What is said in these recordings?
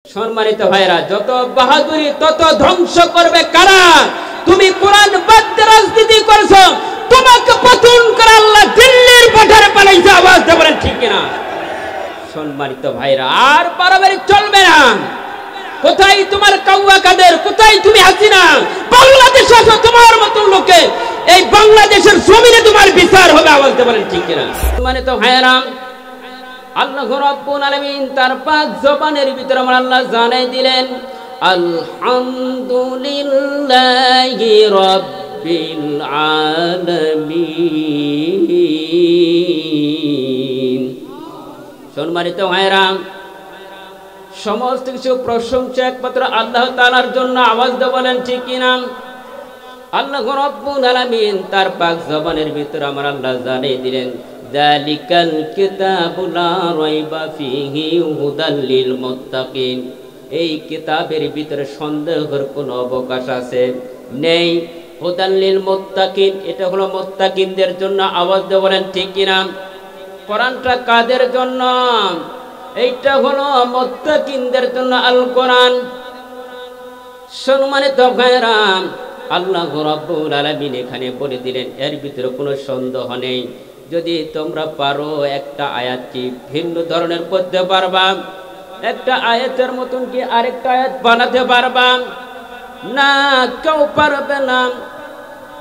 সম্মানিত ভাইরা, যত বাহাদুরি তত ধ্বংস করবে কারা? তুমি কোরআন বাদ দিয়ে রাজনীতি করেছো, তোমাকে পতন করে আল্লাহ দিল্লির পাঠারে পালাইছে। আওয়াজ দিয়ে বলেন ঠিক কিনা? সম্মানিত ভাইরা, আর বাড়াবাড়ি চলবে না। কোথায় তোমার কাউয়া কাদের? কোথায় তুমি হাসিনা? বাংলাদেশে আসো, তোমার মতন লোকে এই বাংলাদেশের জমিনে তোমার বিচার হবে। আওয়াজ দিয়ে বলেন ঠিক কিনা? সম্মানিত ভাইরা, আল্লাহ রাব্বুল আলামিন তার পাক জবানের ভিতরে আমার আল্লাহ জানাই দিলেন, আলহামদুলিল্লাহি রাব্বিল আলামিন। সম্মানিত ভাইরা, সমস্ত কিছু প্রশংসা একমাত্র আল্লাহ তাআলার জন্য। আওয়াজ দিয়ে বলেন ঠিক কিনা? আল্লাহ রাব্বুল আলামিন তার পাক জবানের ভিতরে আমার আল্লাহ জানাই দিলেন, যালিকাল কিতাবু লা রাইবা ফীহি হুদাল লিল মুত্তাকিন। এই কিতাবের ভিতরে সন্দেহের কোনো অবকাশ আছে নেই। হুদাল লিল মুত্তাকিন, এটা হলো মুত্তাকিনদের জন্য। আওয়াজ দিয়ে বলেন ঠিক কিনা? কোরআনটা কাদের জন্য? এইটা হলো মুত্তাকিনদের জন্য আল কোরআন। সম্মানিত ভাইরা, আল্লাহ রাব্বুল আলামিন এখানে বলে দিলেন, এর ভিতরে কোনো সন্দেহ নেই। যদি তোমরা পারো একটা আয়াত কি ভিন্ন ধরনের করতে পারবা? একটা আয়াতের মতন কি আরেকটা আয়াত বানাতে পারবা? না, কেউ পারবে না।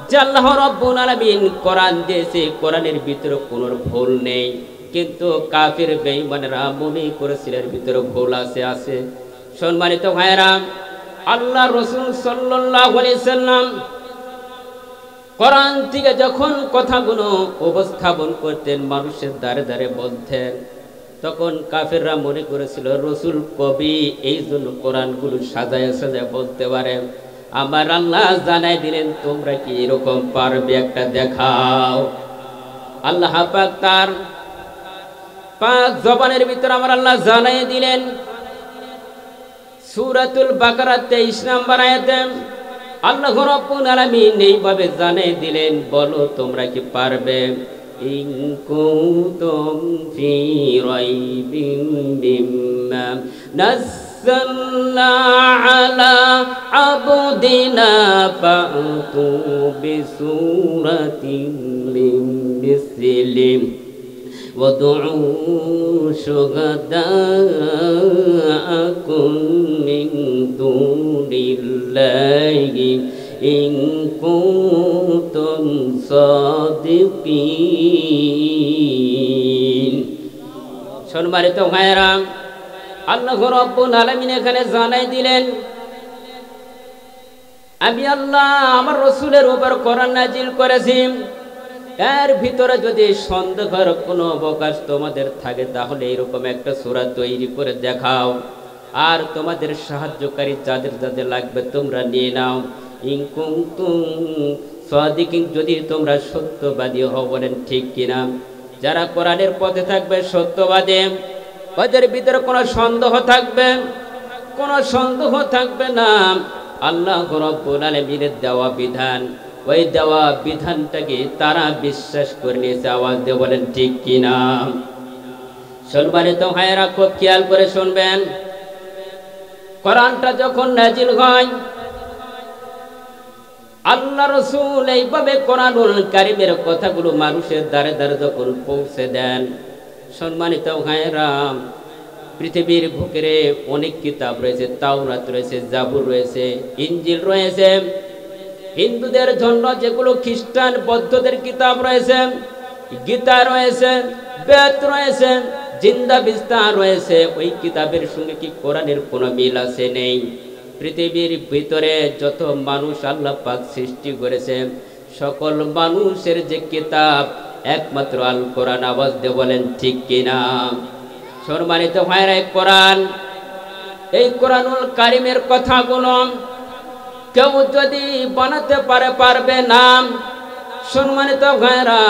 যে আল্লাহ রাব্বুল আলামিন কোরআন দিয়েছে, কোরআনের ভিতরে কোনো ভুল নেই। কিন্তু কাফির বেঈমানরা মনে করেছিল এর ভিতরে ভুল আছে। সম্মানিত ভাইরা, আল্লাহ রাসূল সাল্লাল্লাহু আলাইহি সাল্লাম কোরআন থেকে যখন কথাগুলো উপস্থাপন করতেন, মানুষের দ্বারে দ্বারে বলতেন, তখন কাফেররা মনে করেছিল রাসূল কবি, এই জন্য কোরআনগুলো সাজায় সাজায় বলতে পারে। আমার আল্লাহ জানাই দিলেন, তোমরা কি এরকম পারবে? একটা দেখাও। আল্লাহ পাক তার পাক জবানের ভিতর আমার আল্লাহ জানাই দিলেন, সূরাতুল বাকারা 23 নম্বর আয়াতে আল্লাহ রাব্বুল আলামিন এইভাবে জানাই দিলেন, বলো তোমরা কি পারবে? ইন কুনতুম ফি রাইবিন মিম্মা নাযালনা আলা আবদিনা ফাতু বিসূরাতিন মিন মিসলিহি ওয়াদউ শুহাদাআকুম মিন দুনিল্লাহি ইন কুনতুম সাদিকিন। সম্মানিত ভাইরা, আল্লাহ রাব্বুল আলামিন এখানে জানাই দিলেন, আমি আল্লাহ আমার রাসূলের উপর কোরআন নাজিল করেছি। এর ভিতরে যদি সন্দেহের কোনো অবকাশ তোমাদের থাকে, তাহলে এরকম একটা সূরা তৈরি করে দেখাও। আর তোমাদের সাহায্যকারী যাদের যাদের লাগবে তোমরা নিয়ে নাও। ইন কুনতুম সাদিকিন, যদি তোমরা সত্যবাদী হও। বলেন ঠিক কিনা? যারা কোরআনের পথে থাকবে, সত্যবাদী, ওদের ভিতরে কোনো সন্দেহ থাকবে না। আল্লাহ রাব্বুল আলামিনের দেওয়া বিধান, ওই দেওয়া বিধানটাকে তারা বিশ্বাস করে নিয়েছে। আওয়াজ দিয়ে বলেন ঠিক কিনা? সম্মানিত ভাইয়েরা, খুব খেয়াল করে শুনবেন। কোরআনটা যখন নাজিল হয়, আল্লাহ রাসূল এইভাবে কোরআনুল কারীমের কথাগুলো মানুষের দ্বারে দ্বারে যখন পৌঁছে দেন, সম্মানিত ভাইয়েরা, পৃথিবীর বুকে অনেক কিতাব রয়েছে। তাওরাত রয়েছে, জাবুর রয়েছে, ইনজিল রয়েছে। হিন্দুদের জন্য যেগুলো খ্রিস্টান বৌদ্ধদের কিতাব রয়েছে, গীতা রয়েছে, বেদ রয়েছে, জিন্দা বিস্তা রয়েছে, ওই কিতাবের সঙ্গে কি কোরআনের কোনো মিল আছে? নেই। পৃথিবীর ভিতরে যত মানুষ আল্লাহ পাক সৃষ্টি করেছে, সকল মানুষের যে কিতাব একমাত্র আল কোরআন। আওয়াজ দিয়ে বলেন ঠিক কিনা? সম্মানিত ভাইরা, এই কোরআনুল কারীমের কথাগুলো কেউ যদি বানাতে পারবে না। সম্মানিত ভাইরা,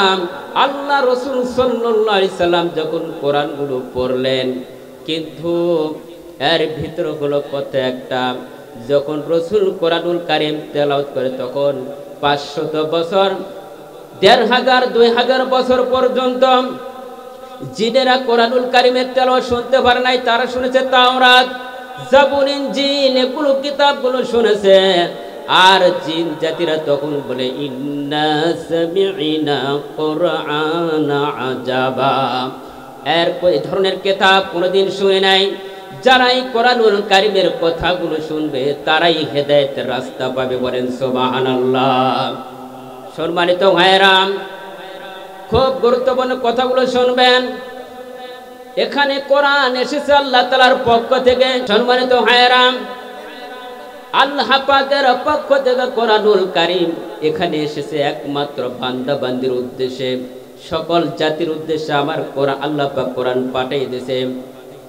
আল্লাহ রাসূল সাল্লাল্লাহু আলাইহি সাল্লাম যখন কোরআনগুলো পড়লেন, কিন্তু এর ভিতরে হলো কত একটা, যখন রাসূল কোরআনুল কারীম তেলাওয়াত করে, তখন 500 বছর, 1500, 2000 বছর পর্যন্ত জিনেরা কোরআনুল কারীমের তেলাওয়াত শুনতে পারে নাই, তারা শুনেছে তাওরাত। জাবুর ইনজিল এগুলো কিতাবগুলো শুনেছে। আর জিন জাতিরা তখন বলে ইন্না সামি'না কুরআনা আজাবা, এর কোন ধরনের কিতাব কোনোদিন শুনে নাই। যারাই কোরআনুল কারীমের কথাগুলো শুনবে তারাই হেদায়েতের রাস্তা পাবে, বলেন সুবহানাল্লাহ। সম্মানিত ভাইরা, খুব গুরুত্বপূর্ণ কথাগুলো শুনবেন। এখানে কোরআন এসেছে আল্লাহ তাআলার পক্ষ থেকে। সম্মানিত ভাইরা, আল্লাহ পাকের পক্ষ থেকে কোরআনুল কারীম এখানে এসেছে একমাত্র বান্দা বান্দির উদ্দেশ্যে, সকল জাতির উদ্দেশ্যে আমার কোরআন আল্লাহ পাক কোরআন পাঠিয়ে দিয়েছে।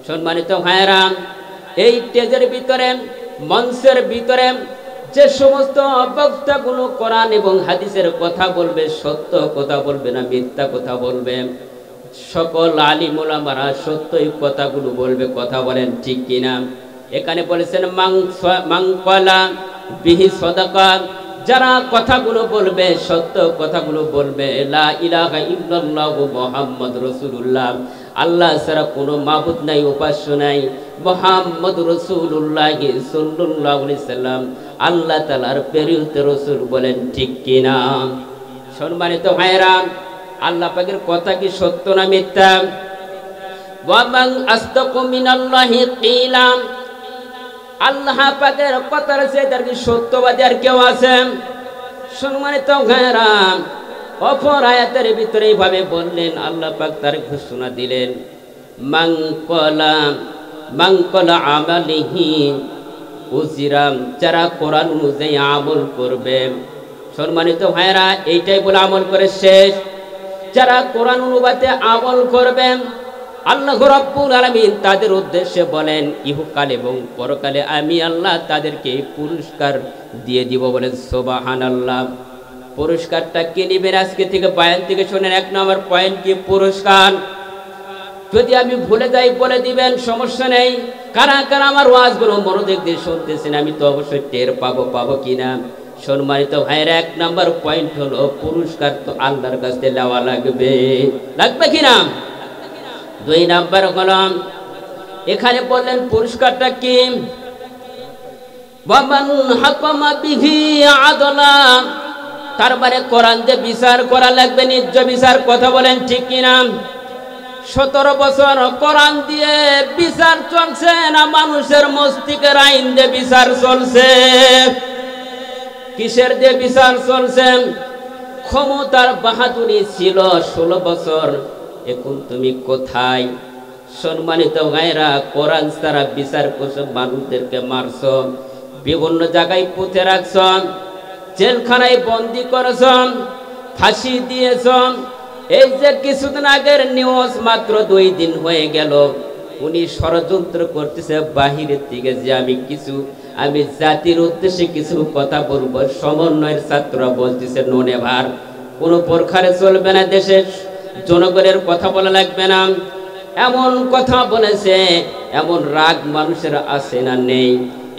সম্মানিত ভাইরা, এই স্টেজের ভিতরে, মঞ্চের ভিতরে যে সমস্ত বক্তাগুলো কোরআন এবং হাদিসের কথা বলবে, সত্য কথা বলবে না মিথ্যা কথা বলবে, সকল আলিম ওলামারা সত্যই কথাগুলো বলবে। কথা বলেন ঠিক কিনা? এখানে বলেছেন মাংকলা বিহি সাদাকা, যারা কথাগুলো বলবে সত্য কথাগুলো বলবে, লা ইলাহা ইল্লাল্লাহু মুহাম্মাদুর রাসূলুল্লাহ, আল্লাহ ছাড়া কোনো মাবুদ নাই, উপাস্য নাই, মুহাম্মাদুর রাসূলুল্লাহ সাল্লাল্লাহু আলাইহি সাল্লাম আল্লাহ তাআলার প্রেরিত রাসূল, বলেন ঠিক কিনা? সম্মানিত ভাইরা, আল্লাহ পাকের কথা কি সত্য না মিথ্যা? ওয়া মান আসদাকু মিনাল্লাহি কিলা, আল্লাহ পাকের কথার চেয়ে আর কি সত্যবাদী আর কেউ আছে? সম্মানিত ভাইরা, অপর আয়াতের ভিতরে এইভাবে বললেন, আল্লাহ পাক তার ঘোষণা দিলেন, মাংকলা আমালিহি উজিরাম, যারা কোরআন অনুযায়ী আমল করবে। সম্মানিত ভাইরা, এইটাই বলে আমল করে শেষ। যারা কোরআন অনুবাদে আমল করবেন, আল্লাহ রাব্বুল আলামিন তাদের উদ্দেশ্যে বলেন, ইহকাল এবং পরকালে আমি আল্লাহ তাদেরকে পুরস্কার দিয়ে দিব, বলেন সুবহানাল্লাহ। পুরস্কারটা কি নেবেন? আজকে থেকে বয়ান থেকে শুনেন। এক নম্বর পয়েন্ট কি? পুরস্কার। যদি আমি ভুলে যাই বলে দিবেন, সমস্যা নেই। কারা কারা আমার ওয়াজগুলো মনোযোগ দিয়ে শুনতেছেন, আমি তো অবশ্যই টের পাবো কিনা। সম্মানিত ভাইরা, এক নম্বর পয়েন্ট হলো পুরস্কার তো আল্লাহর কাছে নেওয়া লাগবে কিনা? দুই নাম্বার হলো, এখানে বললেন পুরস্কারটা কি? ওয়ামান হাকামা বিহি আদলা, তার মানে কোরআন দিয়ে বিচার করা লাগবে, ন্যায্য বিচার। কথা বলেন ঠিক কিনা? 17 বছর কোরআন দিয়ে বিচার চলছে না মানুষের মস্তিষ্কের আইন দিয়ে বিচার চলছে? কিসের দিয়ে বিচার চলছে? ক্ষমতার বাহাদুরি ছিল 16 বছর, এখন তুমি কোথায়? সম্মানিত ভাইরা, কোরআন ছাড়া বিচার করছো, মানুষদেরকে মারছ, বিভিন্ন জায়গায় পুঁতে রাখছ, জেলখানায় বন্দি করেছ, ফাঁসি দিয়েছ। এই যে কিছুদিন আগের নিউজ, মাত্র 2 দিন হয়ে গেল, উনি ষড়যন্ত্র করতেছে বাহিরের থেকে যে আমি জাতির উদ্দেশ্যে কিছু কথা বলবো। সমন্বয়ের ছাত্ররা বলতেছে নো নেভার, কোনো প্রকারে চলবে না, দেশের জনগণের কথা বলা লাগবে না, এমন কথা বলেছে। এমন রাগ মানুষের আছে না নেই?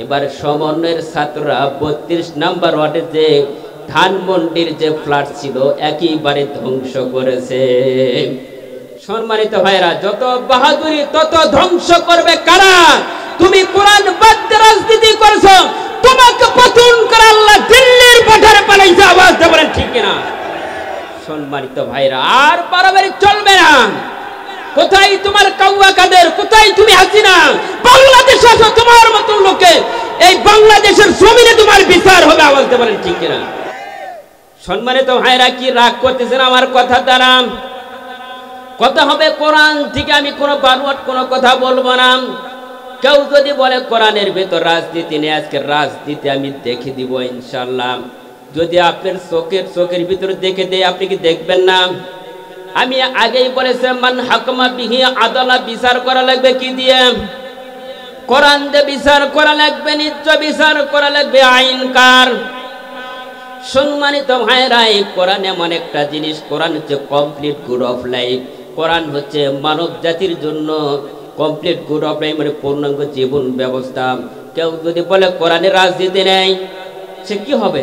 এবার সমন্বয়ের ছাত্ররা 32 নাম্বার ওয়ার্ডে যে ধানমন্ডির যে ফ্ল্যাট ছিল একেবারে ধ্বংস করেছে। সম্মানিত ভাইরা, যত বাহাদুরি তত ধ্বংস করবে কারা? তুমি কোরআন বাদ দিয়ে রাজনীতি করছো, তোমাকে পতন করে আল্লাহ দিল্লির পাঠারে পালাইছে। আওয়াজ দিয়ে বলেন ঠিক কিনা? সম্মানিত ভাইরা, আর বাড়াবাড়ি চলবে না। কোথায় তোমার কাউয়া কাদের? কোথায় তুমি হাসিনা? বাংলাদেশ আসো, তোমার মতো লোকে এই বাংলাদেশের জমিনে তোমার বিচার হবে। আওয়াজ দিয়ে বলেন ঠিক কিনা? সম্মানিত ভাইরা, কি রাগ করতেছেন আমার কথা দ্বারা? কথা হবে কোরআন থেকে, আমি কোনো বানোয়াট কোনো কথা বলবো না। কেউ যদি বলে কোরআনের ভেতর রাজনীতি নেই, আজকে রাজনীতি আমি দেখে দিব ইনশাআল্লাহ। যদি আপনার চোখের ভিতরে দেখে দেয়, আপনি কি দেখবেন না? আমি আগেই বলেছি, মান হাকমা বিহি আদালা, বিচার করা লাগবে কি দিয়ে? কোরআন দিয়ে বিচার করা লাগবে, ন্যায্য বিচার করা লাগবে। আইনকার। সম্মানিত ভাইরা, এই কোরআন এমন একটা জিনিস, কোরআন হচ্ছে কমপ্লিট গুড অফ লাইফ। কোরআন হচ্ছে মানব জাতির জন্য কমপ্লিট গুড অফ লাইফ, মানে পূর্ণাঙ্গ জীবন ব্যবস্থা। কেউ যদি বলে কোরআনের রাজনীতি নেই, সে কি হবে?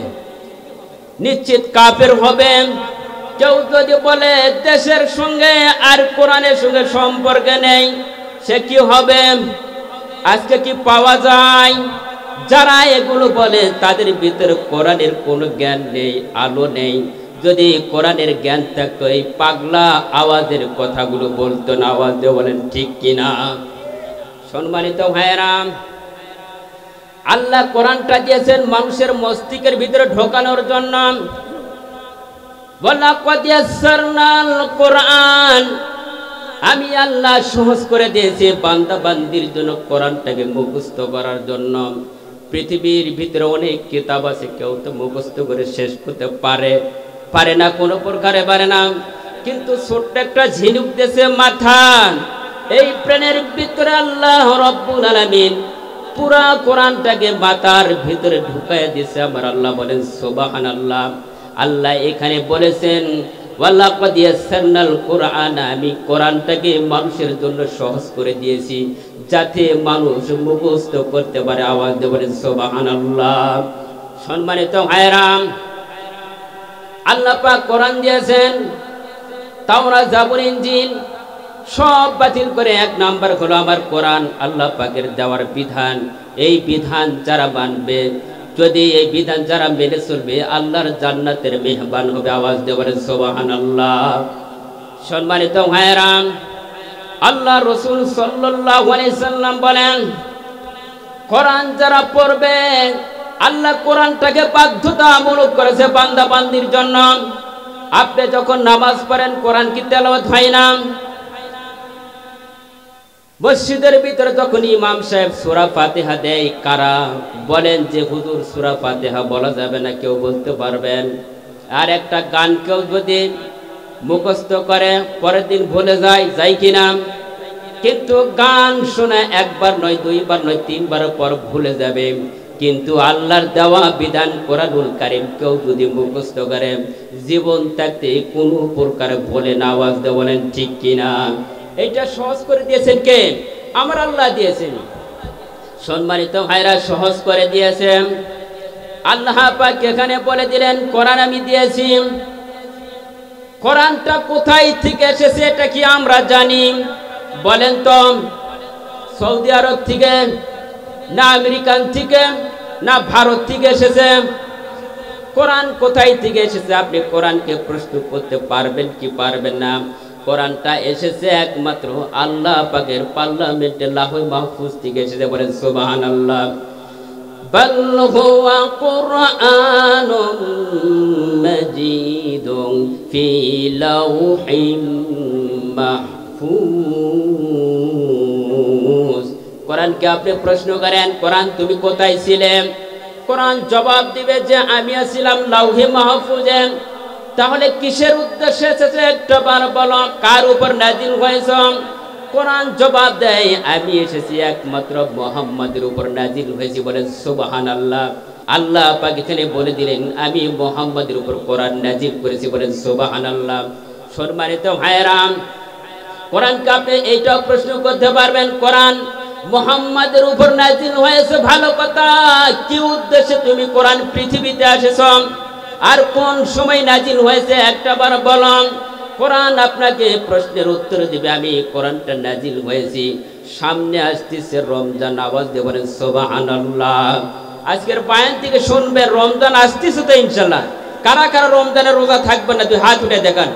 নিশ্চিত কাফের হবে। কেউ যদি বলে দেশের সঙ্গে আর কোরআনের সঙ্গে সম্পর্ক নেই, সে কি হবে? আজকে কি পাওয়া যায়? যারা এগুলো বলে তাদের ভিতরে কোরআনের কোনো জ্ঞান নেই, আলো নেই। যদি কোরআনের জ্ঞান থাকতো এই পাগলা আওয়াজের কথাগুলো বলতো না। আওয়াজ দিয়ে বলেন ঠিক কিনা? সম্মানিত ভাইয়েরা, আল্লাহ কোরআনটা দিয়েছেন মানুষের মস্তিষ্কের ভিতরে ঢোকানোর জন্য। ওয়ালাকাদ ইয়াসসারনাল কোরআন, আমি আল্লাহ সহজ করে দিয়েছি বান্দা বান্দির জন্য কোরআনটাকে মুখস্থ করার জন্য। পৃথিবীর ভিতরে অনেক কিতাব আছে, কেউ তো মুখস্থ করে শেষ করতে পারে না, কোনো প্রকারে পারে না। কিন্তু ছোট্ট একটা ঝিনুক দেশে মাথা, এই প্রাণের ভিতরে আল্লাহ রব্বুল আলামিন পুরা কোরআনটাকে মাথার ভিতরে ঢুকাইয়া দিয়েছে। আমার আল্লাহ বলেন সুবহানাল্লাহ। আল্লাহ এখানে বলেছেন ওয়ালাকাদ ইয়াসসারনাল কোরআন, আমি কোরআনটাকে মানুষের জন্য সহজ করে দিয়েছি যাতে মানুষ মুখস্থ করতে পারে। আওয়াজ দিয়ে বলেন সুবহানাল্লাহ। সম্মানিত ভাইরা, আল্লাহ পাক কোরআন দিয়েছেন, তাওরাত, জাবুর, ইনজিল সব বাতিল করে এক নাম্বার হলো আমার কোরআন, আল্লাহ পাকের দেওয়ার বিধান। এই বিধান যারা মানবে, যদি এই বিধান যারা মেনে চলবে, আল্লাহর জান্নাতের মেহমান হবে। আওয়াজ দিয়ে বলেন সুবহানাল্লাহ। সম্মানিত ভাইরা, আল্লাহ রাসূল সাল্লাল্লাহু আলাইহি সাল্লাম বলেন, কোরআন যারা পড়বে, আল্লাহ কোরআনটাকে বাধ্যতামূলক করেছে বান্দা বান্দির জন্য। আপনি যখন নামাজ পড়েন, কোরআন কি তেলাওয়াত হয় না? মসজিদের ভিতরে যখন ইমাম সাহেব সূরা ফাতিহা দেয়, কারা বলেন যে হুজুর সূরা ফাতিহা বলা যাবে না? কেউ বলতে পারবেন? আর একটা গান কেউ যদি মুখস্থ করে পরের দিন ভুলে যায় কিনা? কিন্তু গান শোনা একবার নয়, দুইবার নয়, তিনবার পর ভুলে যাবে। কিন্তু আল্লাহর দেওয়া বিধান কোরআনুল কারীম কেউ যদি মুখস্থ করে, জীবন থাকতে কোনো প্রকার ভুলে না। আওয়াজ দিয়ে বলেন ঠিক কিনা? এটা সহজ করে দিয়েছেন কে? আমার আল্লাহ দিয়েছেন। সম্মানিত ভাইরা, সহজ করে দিয়েছেন আল্লাহ পাক। এখানে বলে দিলেন কোরআন আমি দিয়েছি। কোরআনটা কোথায় থেকে এসেছে এটা কি আমরা জানি? বলেন তো, সৌদি আরব থেকে না আমেরিকান থেকে না ভারত থেকে এসেছে? কোরআন কোথায় থেকে এসেছে? আপনি কোরআনকে প্রশ্ন করতে পারবেন কি পারবেন না? কোরআনটা এসেছে একমাত্র আল্লাহ পাকের পার্লামেন্টে, লাউহে মাহফুজ থেকে এসেছে। বলেন সুবহানাল্লাহ। বাল হুয়া কুরআনুম মাজিদুন ফি লাউহিম মাহফুজ। কোরআনকে আপনি প্রশ্ন করেন, কোরআন তুমি কোথায় ছিলে? কোরআন জবাব দিবে যে আমি ছিলাম লাউহে মাহফুজে। তাহলে কিসের উদ্দেশ্যে এসেছে একটা বার বলো, কার উপর নাজিল হয়েছে? কোরআন জবাব দেয় আমি এসেছি একমাত্র মুহাম্মাদের উপর নাজিল হয়েছি। বলেন সুবহানাল্লাহ। আল্লাহ পাক এখানে বলে দিলেন আমি মুহাম্মাদের উপর কোরআন নাজিল করেছি। বলেন সুবহানাল্লাহ। সম্মানিত ভাইরা, কোরআনকে আপনি এইটাও প্রশ্ন করতে পারবেন, কোরআন মুহাম্মাদের উপর নাজিল হয়েছে, ভালো কথা, কি উদ্দেশ্যে তুমি কোরআন পৃথিবীতে এসেছ আর কোন সময় নাজিল হয়েছে একটা বার বলো। কোরআন আপনাকে প্রশ্নের উত্তর দিবে আমি কোরআনটা নাজিল হয়েছি সামনে আসতেছে রমজান। আওয়াজ দিয়ে বলেন সুবহানাল্লাহ। আজকের বয়ান থেকে শুনবে রমজান আসতেছে তো ইনশাআল্লাহ। কারা কারা রমজানের রোজা থাকবেন না? তুই হাত উঠে দেখান।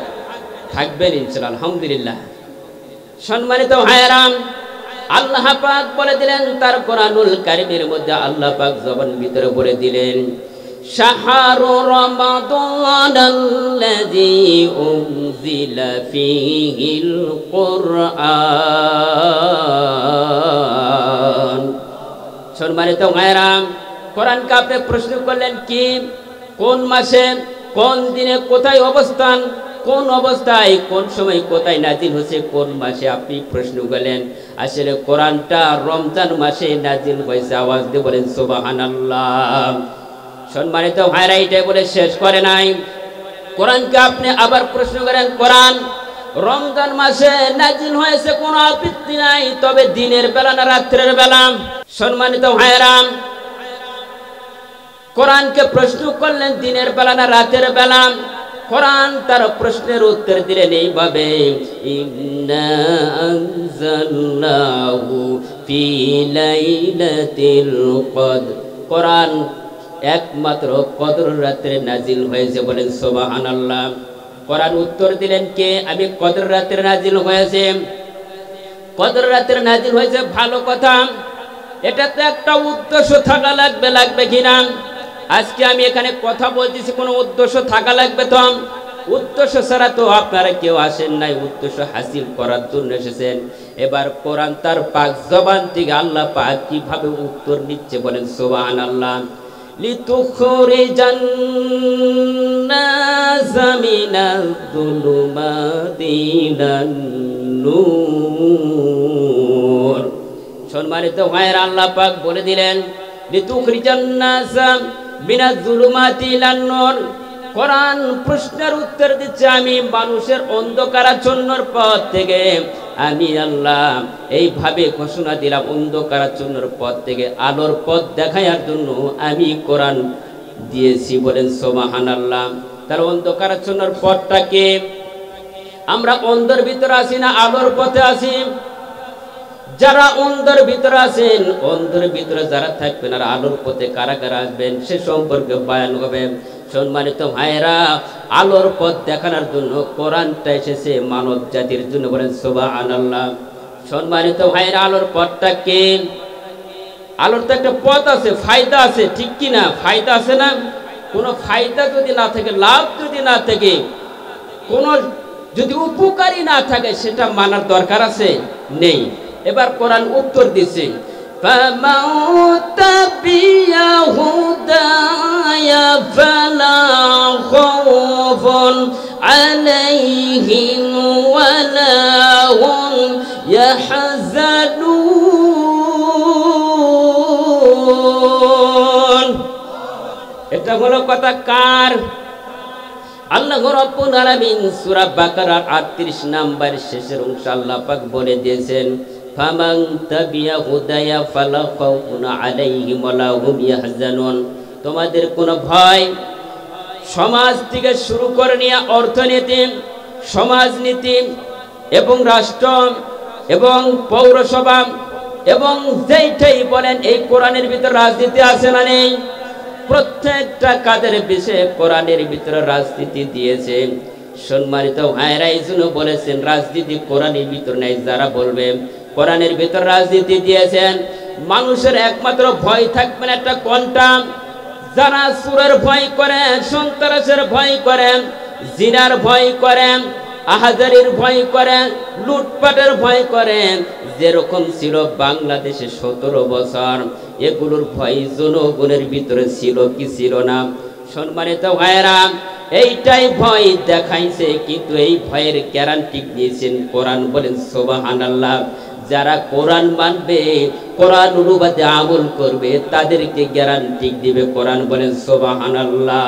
থাকবেন ইনশাআল্লাহ, আলহামদুলিল্লাহ। সম্মানিত ভাইরা, আল্লাহ পাক বলে দিলেন তার কোরআনুল কারীমের মধ্যে, আল্লাহ পাক জবান ভিতরে বলে দিলেন শাহরু রমাদানাল্লাযী উনজিলা ফীহিল কুরআন। সম্মানিত ভাইরা, কোরআনকে আপনি প্রশ্ন করলেন কি, কোন মাসে, কোন দিনে, কোথায় অবস্থান, কোন অবস্থায়, কোন সময়, কোথায় নাজিল হয়েছে, কোন মাসে আপনি প্রশ্ন করলেন। আসলে কোরআনটা রমজান মাসে নাজিল হয়েছে। আওয়াজ দিয়ে বলেন সুবহানাল্লাহ। সম্মানিত ভাইরা, এটাই বলে শেষ করে নাই। কোরআনকে আপনি আবার প্রশ্ন করেন, কোরআন রমজান মাসে নাজিল হয়েছে, কোনো আপত্তি নাই, তবে দিনের বেলা না রাত্রের বেলা? সম্মানিত ভাইরা, কোরআনকে প্রশ্ন করলেন দিনের বেলা না রাতের বেলা? কোরআন তার প্রশ্নের উত্তর দিলেন এইভাবে, ইন্না আনজালনাহু ফি লাইলাতিল কদর, কোরআন একমাত্র কদর রাতে নাজিল হয়েছে, বলেন সুবহানাল্লাহ। কোরআন উত্তর দিলেন কে? আমি কদর রাতে নাজিল হয়েছে। কদর রাতে নাজিল হয়েছে, ভালো কথা। এটা তো একটা উদ্দেশ্য থাকা লাগবে, লাগবে কিনা? আজকে আমি এখানে কথা বলতেছি, কোনো উদ্দেশ্য থাকা লাগবে তো। উদ্দেশ্য ছাড়া তো আপনারা কেউ আসেন নাই, উদ্দেশ্য হাসিল করার জন্য এসেছেন। এবার কোরআন তার পাক জবান থেকে আল্লাহ পাক কিভাবে উত্তর নিচ্ছে, বলেন সুবহানাল্লাহ। লিতুখরিজান নাস মিনাজ যুলুমাতি ইলান নূর। সম্মানিত ভাইয়েরা, আল্লাহ পাক বলে দিলেন লিতুখরিজান নাস মিনাজ যুলুমাতি ইলান নূর। কোরআন প্রশ্নের উত্তর দিচ্ছে, আমি মানুষের অন্ধকারাচ্ছন্নর পথ থেকে, আমি আল্লাহ এইভাবে ঘোষণা দিলাম, অন্ধকারাচ্ছন্নর পথ থেকে আলোর পথ দেখানোর জন্য আমি কোরআন দিয়েছি, বলেন সুবহানাল্লাহ। তার অন্ধকারাচ্ছন্নর পথটাকে, আমরা অন্ধের ভিতরে আছি না আলোর পথে আছি? যারা অন্ধের ভিতরে আছেন, অন্ধের ভিতরে যারা থাকবেন আর আলোর পথে কারা কারা আসবেন সে সম্পর্কে বয়ান হবে। সম্মানিত ভাইরা, আলোর পথ দেখানোর জন্য কোরআনটা এসেছে মানব জাতির জন্য, বলেন সুবহানাল্লাহ। সম্মানিত ভাইরা, আলোর পথটা কি? আলোর তো একটা পথ আছে, ফায়দা আছে, ঠিক কি না? ফায়দা আছে না? কোনো ফায়দা যদি না থাকে, লাভ যদি না থাকে, কোনো যদি উপকারী না থাকে, সেটা মানার দরকার আছে? নেই। এবার কোরআন উত্তর দিচ্ছে, فَمَن تَبِعَ هُدَايَ فَلَا خَوْفٌ عَلَيْهِمْ وَلَا هُمْ يَحْزَنُونَ। এটা হলো কথা কার? আল্লাহ রাব্বুল আলামিন সূরা বাকারার ৩৮ নম্বর শেষের অংশ আল্লাহ পাক বলে দিয়েছেন, ফামান তাবিয়া হুদায়া ফালা খাউফুন আলাইহিম ওয়ালা হুম ইয়াহজানুন। তোমাদের কোনো ভয়, সমাজ থেকে শুরু করে নিয়ে অর্থনীতি, সমাজনীতি এবং রাষ্ট্র এবং পৌরসভা এবং যেইটাই বলেন, এই কোরআনের ভিতর রাজনীতি আছে না নেই? প্রত্যেকটা কাজের বিষয়ে কোরআনের ভিতরে রাজনীতি দিয়েছে। সম্মানিত ভাইরা, এই জন্য বলেছেন রাজনীতি কোরআনের ভিতর নাই। যারা বলবে কোরআনের ভিতর রাজনীতি দিয়েছেন, মানুষের একমাত্র ভয় থাকবে না একটা কোনটা? যারা চোরের ভয় করেন, সন্ত্রাসের ভয় করেন, জিনার ভয় করেন, আহাজারির ভয় করেন, লুটপাটের ভয় করেন, যেরকম ছিল বাংলাদেশে 17 বছর, এগুলোর ভয় জনগণের ভিতরে ছিল কি ছিল না? সম্মানিত ভাইয়েরা, এইটাই ভয় দেখাইছে, কিন্তু এই ভয়ের গ্যারান্টি দিয়েছেন কোরআন, বলেন সুবহানাল্লাহ। যারা কোরআন মানবে, কোরআন অনুবাদে আমল করবে, তাদেরকে গ্যারান্টি দিবে কোরআন, বলেন সুবহানাল্লাহ।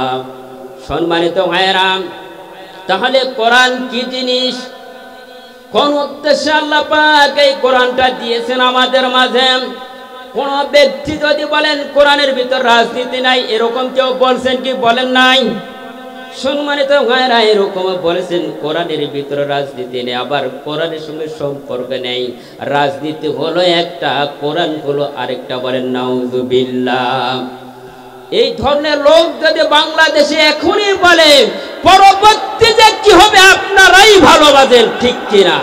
সম্মানিত ভাইয়েরা, তাহলে কোরআন কি জিনিস? কোন উদ্দেশ্যে আল্লাহ পাক এই কোরআনটা দিয়েছেন আমাদের মাঝে? কোন ব্যক্তি যদি বলেন কোরআনের ভিতর রাজনীতি নাই, এরকম কেউ বলছেন কি? বলেন নাই। সম্মানিত ভাইরা, এরকম বলেছেন কোরআনের ভিতরে রাজনীতি নেই, আবার কোরআনের সঙ্গে সম্পর্ক নেই। রাজনীতি হলো একটা, কোরআন হলো আরেকটা, বলেন নাউজুবিল্লাহ। এই ধরনের লোক যদি বাংলাদেশে এখনই বলে, পরবর্তী যে কি হবে আপনারাই ভালো বাজেন, ঠিক কিনা?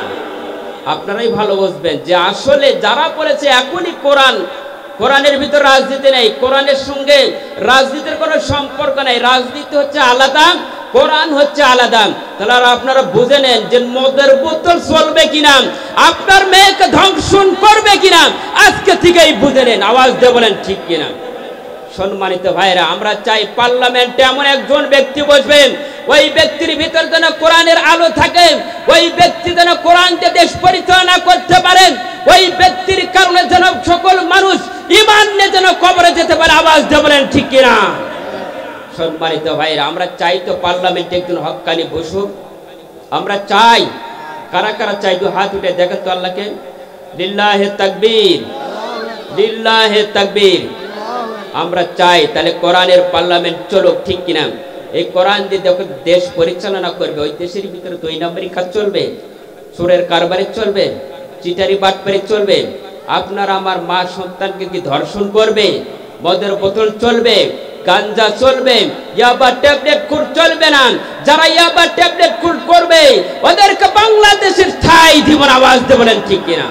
আপনারাই ভালো বুঝবেন যে আসলে যারা বলেছে এখনই কোরআনের ভিতর রাজনীতি নেই, কোরআনের সঙ্গে রাজনীতির কোনো সম্পর্ক নেই, রাজনীতি হচ্ছে আলাদা, কোরআন হচ্ছে আলাদা। তাহলে আপনারা বুঝে নেন যে মদের বোতল চলবে কিনা, আপনার মেয়েকে ধ্বংসন করবে কিনা, আজকে থেকেই বুঝে নেন। আওয়াজ দিয়ে বলেন ঠিক কিনা? সম্মানিত ভাইরা, আমরা চাই পার্লামেন্টে এমন একজন ব্যক্তি বসবেন, ওই ব্যক্তির ভিতর যেন কোরআনের আলো থাকে, ওই ব্যক্তি যেন কোরআন দিয়ে দেশ পরিচালনা করতে পারেন, ওই ব্যক্তির কারণে যেন সকল মানুষ ঈমান নিয়ে যেন কবরে যেতে পারে। আওয়াজ দিয়ে বলেন ঠিক কিনা? সম্মানিত ভাইরা, আমরা চাই তো পার্লামেন্টে একজন হক্কানি বসুক। আমরা চাই। কারা কারা চাই? দু হাত উঠে দেখেন তো আল্লাহকে। লিল্লাহে তাকবীর, লিল্লাহে তাকবীর। আমরা চাই তাহলে কোরআনের পার্লামেন্ট চলুক, ঠিক কিনা? এই কোরআন দিয়ে যখন দেশ পরিচালনা করবে, ওই দেশের ভিতরে 2 নম্বরই কাজ চলবে, চোরের কারবারি চলবে, চিটারি বাটপারি চলবে, আপনার আমার মা সন্তানকে কি ধর্ষণ করবে? মদের বোতল চলবে, গাঞ্জা চলবে, ইয়াবা ট্যাবলেট কুট চলবে না। যারা ইয়াবা ট্যাবলেট কুট করবে ওদেরকে বাংলাদেশের ঠাই দিব না, আওয়াজ দিয়ে বলেন ঠিক কিনা?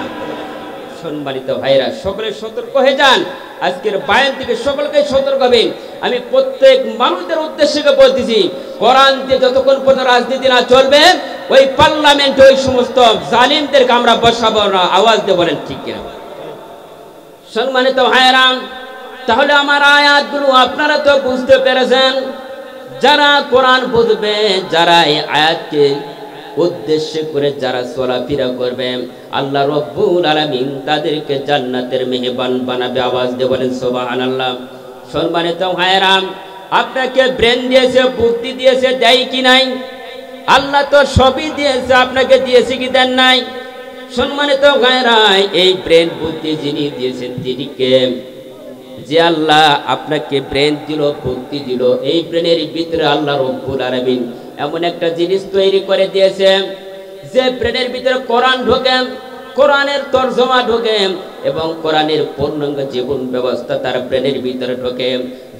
সম্মানিত ভাইরা, সকলে সতর্ক হয়ে যান। আজকের বায়ান থেকে সকলকে সতর্ক হবেন। আমি প্রত্যেক মানুষদের উদ্দেশ্যে বলতেছি, কোরআন দিয়ে যতক্ষণ পর্যন্ত রাজনীতি না চলবে, ওই পার্লামেন্টে ওই সমস্ত জালিমদেরকে আমরা বসাবো না, আওয়াজ দিয়ে বলেন ঠিক কিনা? সম্মানিত ভাইরা, তাহলে আমার আয়াতগুলো আপনারা তো বুঝতে পেরেছেন। যারা কোরআন বুঝবে, যারা এই আয়াতকে উদ্দেশ্য করে যারা চলাফেরা করবে, আল্লাহ রব্বুল আলামিন তাদেরকে জান্নাতের মেহমান বানাবে, আওয়াজ দিয়ে বলেন সুবহানাল্লাহ। সম্মানিত ভাইরা, আপনাকে ব্রেন দিয়েছে, বুদ্ধি দিয়েছে, দেয় কি নাই? আল্লাহ তো সবই দিয়েছে, আপনাকে দিয়েছে কি দেন নাই? সম্মানিত ভাইরা, এই ব্রেন বুদ্ধি যিনি দিয়েছেন তিনি কে? যে আল্লাহ আপনাকে ব্রেন দিল, বুদ্ধি দিল, এই ব্রেনের ভিতরে আল্লাহ রব্বুল আলামিন এমন একটা জিনিস তৈরি করে দিয়েছে যে ব্রেনের ভিতরে কোরআন ঢোকে, কোরআনের তরজমা ঢোকে এবং কোরআনের পূর্ণাঙ্গ জীবন ব্যবস্থা তার ব্রেনের ভিতরে ঢোকে।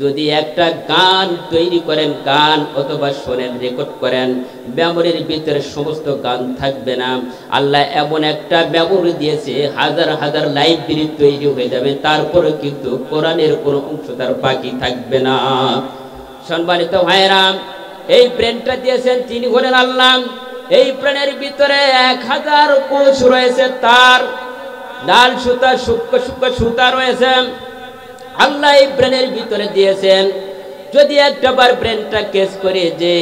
যদি একটা গান তৈরি করেন, গান অথবা শোনেন, রেকর্ড করেন, মেমোরির ভিতরে সমস্ত গান থাকবে না। আল্লাহ এমন একটা মেমোরি দিয়েছে, হাজার হাজার লাইব্রেরি তৈরি হয়ে যাবে, তারপরে কিন্তু কোরআনের কোনো অংশ তার বাকি থাকবে না। সম্মানিত ভাইরা, এই ব্রেনটা দিয়েছেন তিনি হলেন আল্লাহ। এই ব্রেনের ভিতরে 1000 কোষ রয়েছে, তার লাল সুতা, সূক্ষ্ম সূক্ষ্ম সুতা রয়েছে। আল্লাহ এই ব্রেনের ভিতরে দিয়েছেন। যদি একটাবার ব্রেনটা কেস করে যে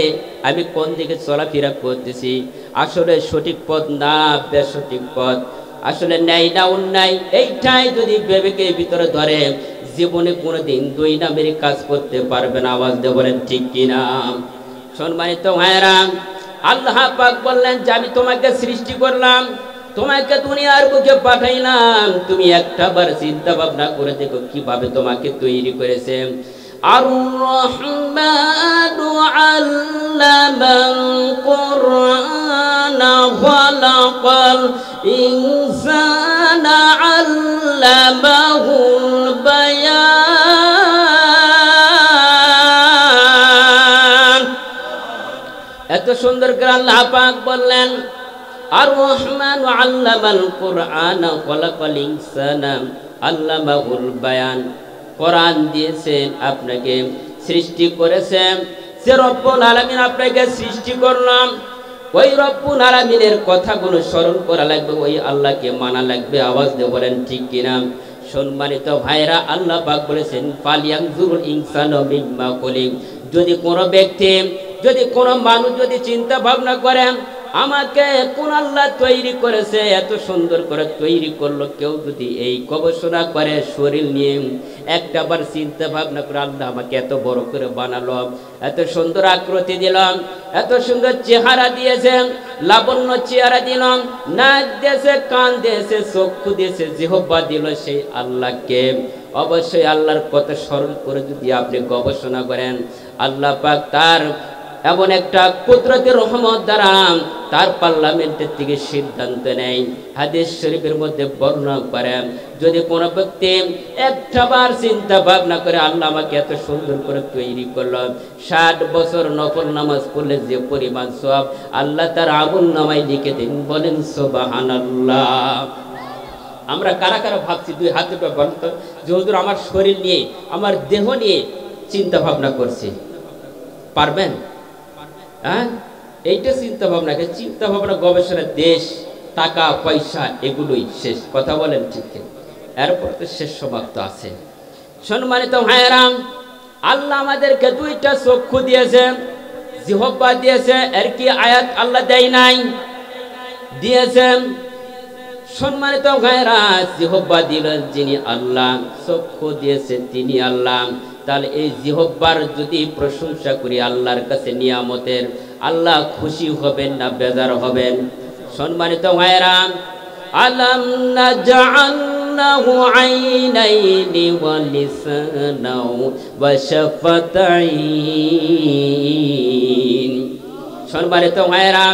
আমি কোন দিকে চলাফেরা করতেছি, আসলে সঠিক পথ না বেসঠিক পথ, আসলে ন্যায় না অন্যায়, এইটাই যদি বিবেকের ভিতরে ধরে, জীবনে কোনোদিন দুই নামের কাজ করতে পারবে না, আওয়াজ দিয়ে বলেন ঠিক কিনা? সম্মানিত ভাইরা, আল্লাহ পাক বললেন যে আমি তোমাকে সৃষ্টি করলাম, তোমাকে দুনিয়ার বুকে পাঠাইলাম, তুমি একটাবার চিন্তা ভাবনা করে দেখো কিভাবে তোমাকে তৈরি করেছে। আর রহমানু আল্লামাল কুরআন খালাকাল ইনসানা আল্লামাহুল বায়ান। এত সুন্দর করে আল্লাহ পাক বললেন, আর রহমান আল্লামাল কুরআন খালাকাল ইনসানা আল্লামাহুল বায়ান। কোরআন দিয়েছেন, আপনাকে সৃষ্টি করেছেন, সে রব্বুল আলামিন আপনাকে সৃষ্টি করলাম। ওই রব্বুল আলামিনের কথাগুলো স্মরণ করা লাগবে, ওই আল্লাহকে মানা লাগবে, আওয়াজ দিয়ে বলেন ঠিক কিনা? সম্মানিত ভাইরা, আল্লাহ পাক বলেছেন ফালিয়ানজুরুল ইনসানু মিম্মা খুলিক। যদি কোনো ব্যক্তি, যদি কোনো মানুষ যদি চিন্তা ভাবনা করেন আমাকে কোন আল্লাহ তৈরি করেছে, এত সুন্দর করে তৈরি করলো, কেউ যদি এই গবেষণা করে শরীর নিয়ে একটাবার চিন্তা ভাবনা করে আল্লাহ আমাকে এত বড় করে বানালো, এত সুন্দর আকৃতি দিলাম, এত সুন্দর চেহারা দিয়েছেন, লাবণ্য চেহারা দিলাম, নাক দিয়েছে, কান দিয়েছে, চক্ষু দিয়েছে, জিহ্বা দিল, সেই আল্লাহকে অবশ্যই আল্লাহর কথা স্মরণ করে যদি আপনি গবেষণা করেন, আল্লাহ পাক তার এমন একটা কুদরতের রহমত দ্বারা তার পার্লামেন্টের থেকে সিদ্ধান্ত নেয়। হাদিস শরীফের মধ্যে বর্ণনা করেন, যদি কোনো ব্যক্তি একটাবার চিন্তা ভাবনা করে আল্লাহ আমাকে এত সুন্দর করে তৈরি করলো, 60 বছর নফল নামাজ পড়লে যে পরিমাণ সওয়াব আল্লাহ তার আমল নামায় লিখে দেন, বলেন সুবহানাল্লাহ। আমরা কারা কারা ভাবছি, দুই হাতে বলতো যে হুজুর আমার শরীর নিয়ে, আমার দেহ নিয়ে চিন্তা ভাবনা করছি, পারবেন? হ্যাঁ, এইটা চিন্তা ভাবনাকে, চিন্তা ভাবনা গবেষণা, দেশ, টাকা পয়সা, এগুলোই শেষ। কথা বলেন ঠিক? এরপর তো শেষ সমাপ্ত আছে। সম্মানিত ভাইয়েরা, আল্লাহ আমাদেরকে 2টা চক্ষু দিয়েছে, জিহ্বা দিয়েছে, এর কি আয়াত আল্লাহ দেয় নাই? দিয়েছেন। সম্মানিত ভাইয়েরা, জিহ্বা দিলেন যিনি আল্লাহ, চক্ষু দিয়েছে তিনি আল্লাহ। তাহলে এই জিহ্বার যদি প্রশংসা করি আল্লাহর কাছে নিয়ামতের, আল্লাহ খুশি হবেন না বেজার হবেন? সম্মানিত ভাইয়েরা, আলাম নাজআলনাহু আইনাইনি ওয়া লিসানাও ওয়া শাফাতাইন। সম্মানিত ভাইয়েরা,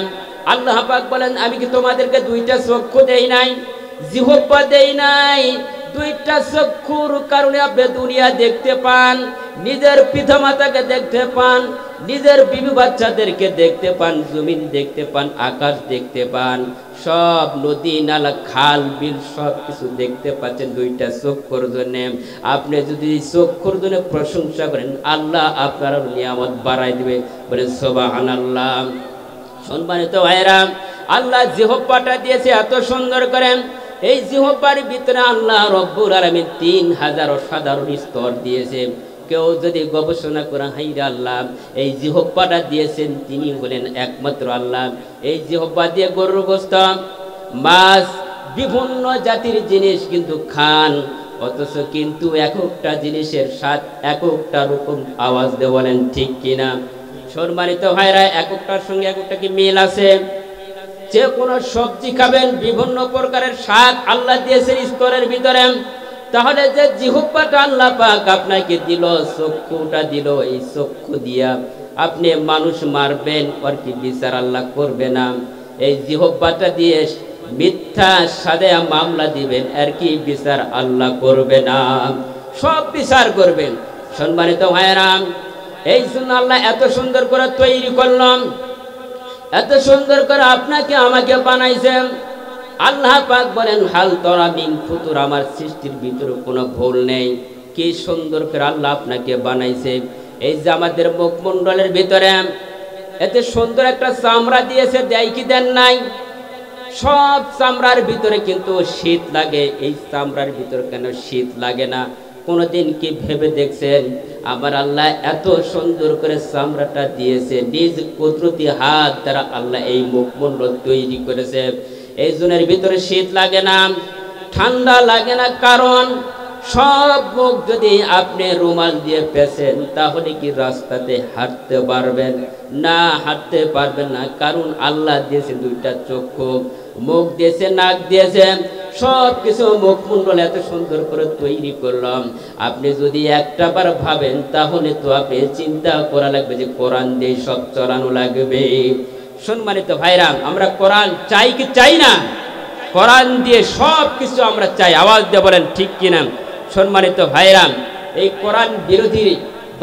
আল্লাহ পাক বলেন আমি কি তোমাদেরকে 2টা চক্ষু দেই নাই? জিহ্বা দেই নাই, দুইটা চক্ষুর কারণে আপনি দুনিয়া দেখতে পান, নিজের পিতামাতাকে দেখতে পান, নিজের বিবি বাচ্চাদেরকে দেখতে পান, জমিন দেখতে পান, আকাশ দেখতে পান, সব নদী নালা খাল বিল সব কিছু দেখতে পাচ্ছেন দুইটা চক্ষুর জন্য। আপনি যদি চক্ষুর জন্য প্রশংসা করেন, আল্লাহ আপনার নিয়ামত বাড়াই দিবে। বলেন সুবহানাল্লাহ। সম্মানিত ভাইরা, আল্লাহ জিহ্বাটা দিয়েছে এত সুন্দর করে। এই জিহ্বার ভিতরে আল্লাহ রব্বুল আলামিন 3000 অসাধারণ স্তর দিয়েছে। কেউ যদি গবেষণা করে, হাইরে আল্লাহ এই জিহ্বাটা দিয়েছেন, তিনি হলেন একমাত্র আল্লাহ। এই জিহ্বা দিয়ে গরুর গোশত, মাছ, বিভিন্ন জাতির জিনিস কিন্তু খান, অথচ কিন্তু এক একটা জিনিসের স্বাদ এক একটা রকম আওয়াজ দিয়ে, বলেন ঠিক কিনা? সম্মানিত ভাইরা, এক একটার সঙ্গে এক একটা কি মিল আছে? যে কোনো সবজি খাবেন, বিভিন্ন প্রকারের স্বাদ আল্লাহ দিয়েছেন স্তরের ভিতরে। তাহলে যে জিহ্বাটা আল্লাহ পাক আপনাকে দিল, চক্ষুটা দিল, এই চক্ষু দিয়া আপনি মানুষ মারবেন, আর কি বিচার আল্লাহ করবে না? এই জিহ্বাটা দিয়ে মিথ্যা সাদে মামলা দিবেন, আর কি বিচার আল্লাহ করবে না? সব বিচার করবেন। সম্মানিত ভাইরা, এই জন্য আল্লাহ এত সুন্দর করে তৈরি করলাম, এত সুন্দর করে আপনাকে আমাকে বানাইছেন। আল্লাহ পাক বলেন, হাল তরা মিন ফুতুর, আমার সৃষ্টির ভিতরে কোনো ভুল নেই। কি সুন্দর করে আল্লাহ আপনাকে বানাইছে। এই যে আমাদের মুখমণ্ডলের ভিতরে এত সুন্দর একটা চামড়া দিয়েছে, দেয় কি দেন নাই? সব চামড়ার ভিতরে কিন্তু শীত লাগে। এই চামড়ার ভিতরে কেন শীত লাগে না? কোনদিন কি ভেবে দেখছেন? আমার আল্লাহ এত সুন্দর করে চামড়াটা দিয়েছে, নিজ কুদরতি হাত দ্বারা আল্লাহ এই মুখমণ্ডল তৈরি করেছে। এই জনের ভিতরে শীত লাগে না, ঠান্ডা লাগে না। কারণ সব মুখ যদি আপনি রুমাল দিয়ে পেছেন, তাহলে কি রাস্তাতে হাঁটতে পারবেন? না, হাঁটতে পারবেন না। কারণ আল্লাহ দিয়েছে দুইটা চক্ষু, মুখ দিয়েছে, নাক দিয়েছে, সব কিছু মুখমণ্ডল এত সুন্দর করে তৈরি করলাম। আপনি যদি একটা বার ভাবেন, তাহলে তো আপনি চিন্তা করা লাগবে যে কোরআন দিয়ে সব চলানো লাগবে। সম্মানিত ভাইরা, আমরা কোরআন চাই কি চাই না? কোরআন দিয়ে সব কিছু আমরা চাই। আওয়াজ দিয়ে বলেন ঠিক কিনা? সম্মানিত ভাইরা, এই কোরআন বিরোধী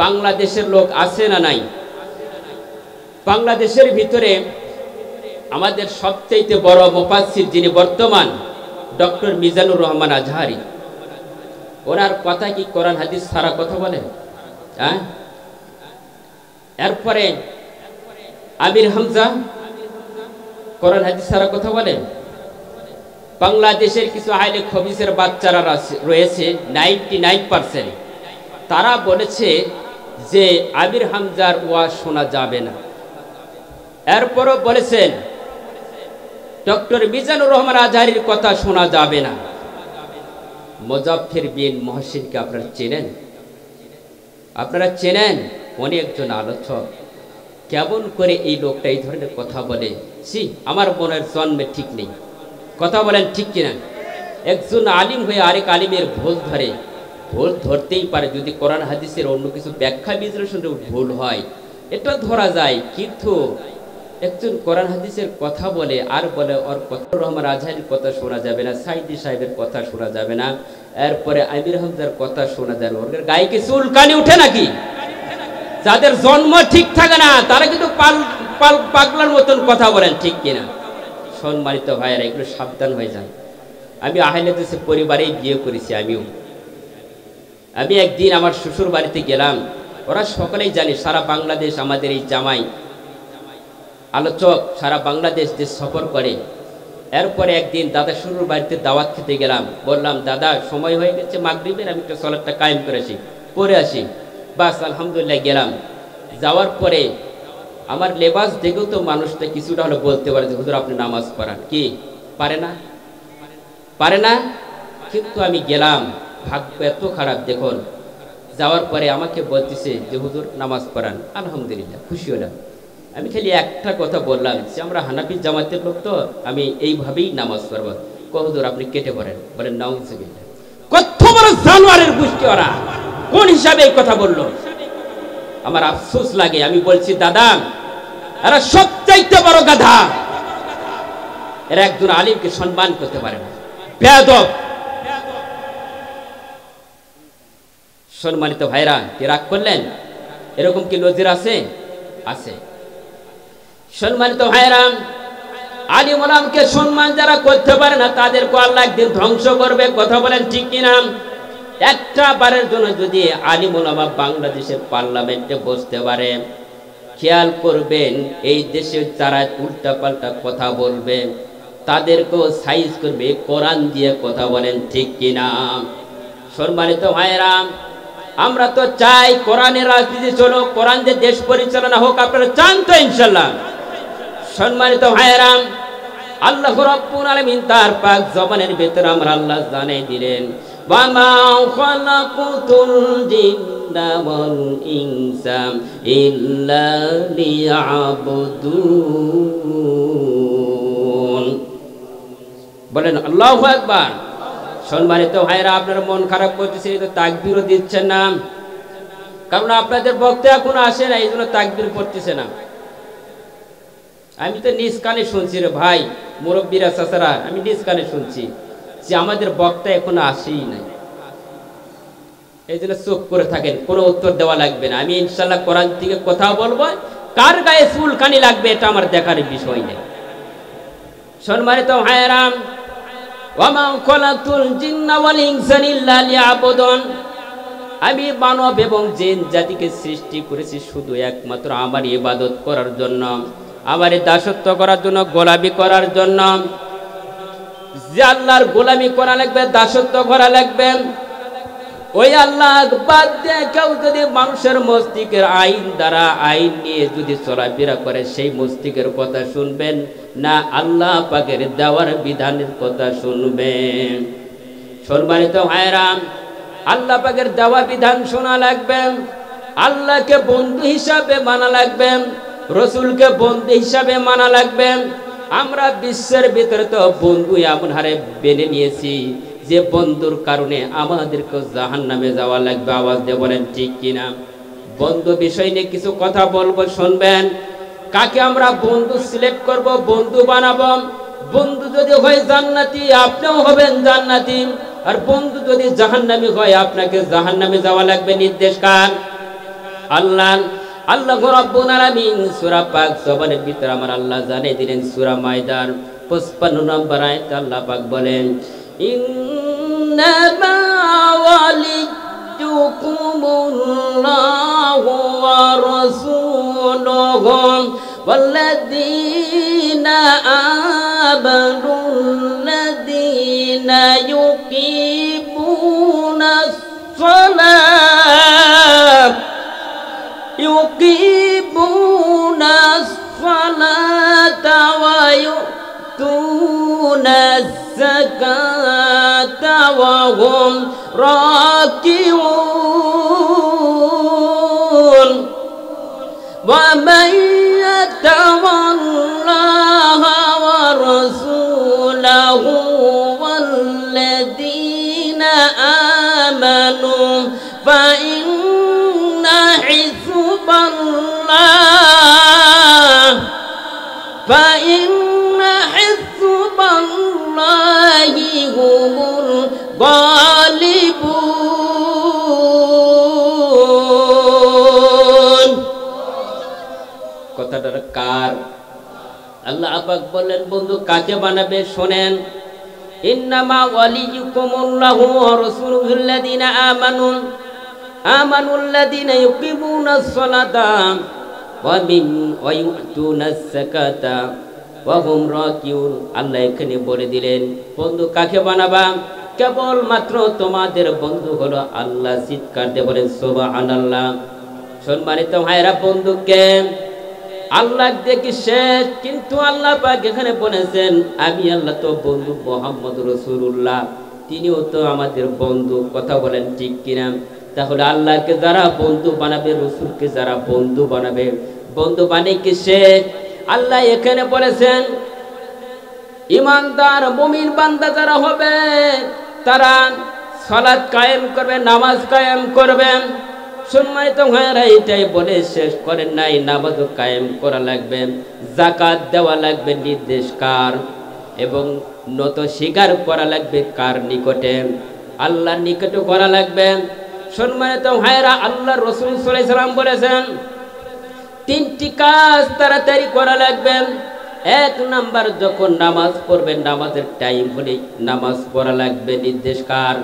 বাংলাদেশের লোক আছে না নাই? বাংলাদেশের ভিতরে আমাদের সবচেয়ে বড় মুফাসসির যিনি বর্তমান, ডক্টর মিজানুর রহমান আজহারি, ওনার কথা কি কোরআন হাদিস ছাড়া কথা বলেন? হ্যাঁ। এরপরে আমির হামজা কোরআন হাদিস ছাড়া কথা বলেন? বাংলাদেশের কিছু আহলে খবিসের বাচ্চারা রয়েছে 99%, তারা বলেছে যে আমির হামজার ওয়াজ শোনা যাবে না। এরপরও বলেছেন ডক্টর মিজানুর রহমান আজহারির কথা শোনা যাবে না। মুজাফফর বিন মহসিনকে আপনারা চেনেন? আপনারা চেনেন? উনি একজন আলোচক। কেমন করে এই লোকটা এই ধরনের কথা বলে? আমার মনের জন্মে ঠিক নেই। কথা বলেন ঠিক কিনা? একজন আলিম হয়ে আরেক আলিমের ভুল ধরে। ভুল ধরতেই পারে, যদি কোরআন হাদিসের অন্য কিছু ব্যাখ্যা বিশ্লেষণে ভুল হয় এটা ধরা যায়। কিন্তু একজন কোরআন হাদিসের কথা বলে আর বলে ওর কথা রহমান আজহারির কথা শোনা যাবে না, সাইদি সাহেবের কথা শোনা যাবে না, এরপরে আমির হামজার কথা শোনা যাবে। ওর গায়ে কি চুলকানি উঠে নাকি? যাদের জন্ম ঠিক থাকে না তারা কিন্তু পাগলার মতন কথা বলেন, ঠিক কিনা? সম্মানিত ভাইয়েরা, এগুলো সাবধান হয়ে যান। আমি আহলে হাদিস পরিবারেই বিয়ে করেছি। আমি একদিন আমার শ্বশুর বাড়িতে গেলাম। ওরা সকলেই জানে সারা বাংলাদেশ আমাদের এই জামাই আলোচক সারা বাংলাদেশ যে সফর করে। এরপরে একদিন দাদা শ্বশুর বাড়িতে দাওয়াত খেতে গেলাম। বললাম, দাদা সময় হয়ে গেছে মাগরিবের, আমি একটা সালাতটা কায়েম করেছি, পড়ে আসি। বাস আলহামদুলিল্লাহ গেলাম। যাওয়ার পরে আমার লেবাস দেখেও তো মানুষটা কিছুটা হলে বলতে পারে যে হুজুর আপনি নামাজ পড়ান। কি পারে না? পারে না। কিন্তু আমি গেলাম, ভাগ্য এত খারাপ দেখুন। যাওয়ার পরে আমাকে বলতেছে যে হুজুর নামাজ পড়ান। আলহামদুলিল্লাহ, খুশি হলাম। আমি খালি একটা কথা বললাম যে আমরা হানাফি জামাতের লোক, তো আমি এইভাবেই নামাজ পড়ব। হুজুর আপনি কেটে পড়েন। বলেন নাউজুবিল্লাহ। কত বড় জানোয়ারের গোষ্ঠী ওরা! কোন হিসাবে এই কথা বললো? আমার আফসোস লাগে। আমি বলছি, দাদা এরা সবচাইতে বড় গাধা। এরা একজন আলিমকে সম্মান করতে পারে না। বেয়াদব। সম্মানিত ভাইরা, কি রাগ করলেন? এরকম কি নজির আছে? আছে। সম্মানিত ভাইরা, আলিম ওলামাকে সম্মান যারা করতে পারে না তাদেরকে আল্লাহ একদিন ধ্বংস করবে। কথা বলেন ঠিক কিনা? একটা বারের জন্য যদি আলিম ওলামা বাংলাদেশের পার্লামেন্টে বসতে পারে, খেয়াল করবেন এই দেশে যারা উল্টা পাল্টা কথা বলবে তাদেরকেও সাইজ করবে কোরআন দিয়ে। কথা বলেন ঠিক কিনা? সম্মানিত ভাইরা, আমরা তো চাই কোরআনের রাজনীতি চলো, কোরআন দিয়ে দেশ পরিচালনা হোক। আপনারা চান তো ইনশাল্লাহ? সম্মানিত ভাইরা, আল্লাহ রাব্বুল আলামিন তার পাক জবানের ভিতরে আমরা আল্লাহ জানিয়ে দিলেন, ওয়া মা খালাকুতুল জিন্না ওয়াল ইনসা ইল্লা লিয়াবুদুন। বলেন আল্লাহু আকবার। সম্মানিত ভাইরা, আপনারা মন খারাপ করতেছেন, তো তাকবীরও দিচ্ছেন না, কারণ আপনাদের বক্তা এখনো আসে না, এই জন্য তাকবীর পড়তেছে না। আমি তো নিজ কানে শুনছি রে ভাই, মুরব্বীরা চাচারা, আমি নিজ কানে শুনছি যে আমাদের বক্তা এখনো আসেই নাই। এই জন্য চুপ করে থাকেন, কোনো উত্তর দেওয়া লাগবে না। আমি ইনশাল্লাহ কোরআন থেকে কথা বলবো, কার গায়ে চুলকানি লাগবে এটা আমার দেখার বিষয় নেই। সম্মানিত ভাইরা, ওয়া মা খালাকতুল জিন্না ওয়াল ইনসা ইল্লা লিয়াবুদুন। আমি মানব এবং জিন জাতিকে সৃষ্টি করেছি শুধু একমাত্র আমার ইবাদত করার জন্য, আমার দাসত্ব করার জন্য, গোলামি করার জন্য। যে আল্লাহর গোলামি করা লাগবে, দাসত্ব করা লাগবে, ওই আল্লাহ বাদ দিয়ে কেউ যদি মানুষের মস্তিষ্কের আইন দ্বারা আইন নিয়ে যদি চলাফেরা করে, সেই মস্তিষ্কের কথা শুনবেন না আল্লাহ পাকের দেওয়ার বিধানের কথা শুনবেন? সম্মানিত ভাইরা, আল্লাহ পাকের দেওয়া বিধান শোনা লাগবে, আল্লাহকে বন্ধু হিসাবে মানা লাগবে, রসুলকে বন্ধু হিসাবে মানা লাগবে। আমরা বিশ্বের ভিতরে তো বন্ধু এমন হারে বেনে নিয়েছি যে বন্ধুর কারণে আমাদেরকে জাহান্নামে যাওয়া লাগবে। আওয়াজ দিয়ে বলেন ঠিক কিনা? বন্ধু বিষয় নিয়ে কিছু কথা বলবো, শুনবেন। কাকে আমরা বন্ধু সিলেক্ট করব, বন্ধু বানাবো? বন্ধু যদি হয় জান্নাতি, আপনিও হবেন জান্নাতি। আর বন্ধু যদি জাহান্নামী হয়, আপনাকে জাহান্নামে যাওয়া লাগবে। নির্দেশ কার? আল্লাহ। আল্লাহ রাব্বুল আলামিন সূরা পাক জবানের ভিতরে আমার আল্লাহ জানিয়ে দিলেন, সূরা মায়দার 55 নম্বর আয়াতে আল্লাহ পাক বলেন, ইন্নামা ওয়ালিয়্যুকুমুল্লাহু ওয়া রাসূলুহু ওয়াল্লাযীনা আমানুল্লাযীনা ইউকিমুনাস সালাত يقيمون الصلاة ويؤتون الزكاة وهم راكعون ومن يتول الله ورسوله والذين آمنوا فإن حزب الله هم الغالبون। কথাটা কার? আল্লাহ পাক বললেন, বন্ধু কাকে বানাবে শোনেন। ইন্নামা ওয়ালিয়ুকুমুল্লাহু ওয়া রাসূলুহুল্লাযীনা আমানুল্লাযীনা ইউকিমুনাস সালাতা ওয়া ইউতুনাস যাকাতা ওয়া হুম রাকিউন। আল্লাহ এখানে বলে দিলেন, বন্ধু কাকে বানাবা? কেবল মাত্র তোমাদের বন্ধু হলো আল্লাহ। চিৎকার দিয়ে বলেন সুবহানাল্লাহ। সম্মানিত ভাইরা, বন্ধুকে আল্লাহ দেখি শেষ, কিন্তু আল্লাহ পাক এখানে বলেছেন আমি আল্লাহ তো বন্ধু মুহাম্মদ রাসূলুল্লাহ, তিনিও তো আমাদের বন্ধু। কথা বলেন ঠিক কিনা? তাহলে আল্লাহকে যারা বন্ধু বানাবে, রসুলকে যারা বন্ধু বানাবে, বন্ধু বানিয়ে কি শেষ? আল্লাহ এখানে বলেছেন ইমানদার মুমিন বান্দা যারা হবে তারা সালাত কায়েম করবে, নামাজ কায়েম করবে। সম্মানিত ভাইরা, এটাই বলে শেষ করেন নাই, নামাজও কায়েম করা লাগবে, যাকাত দেওয়া লাগবে। নির্দেশ কার? এবং নত স্বীকার করা লাগবে কার নিকটে? আল্লাহর নিকটে করা লাগবে। সম্মানিত ভাইরা, আল্লাহ রাসূল সাল্লাল্লাহু আলাইহি সাল্লাম বলেছেন তিনটি কাজ তাড়াতাড়ি করা লাগবে। এক নাম্বার, যখন নামাজ পড়বেন নামাজের টাইম হলে নামাজ পড়া লাগবে, নির্দেশ কার?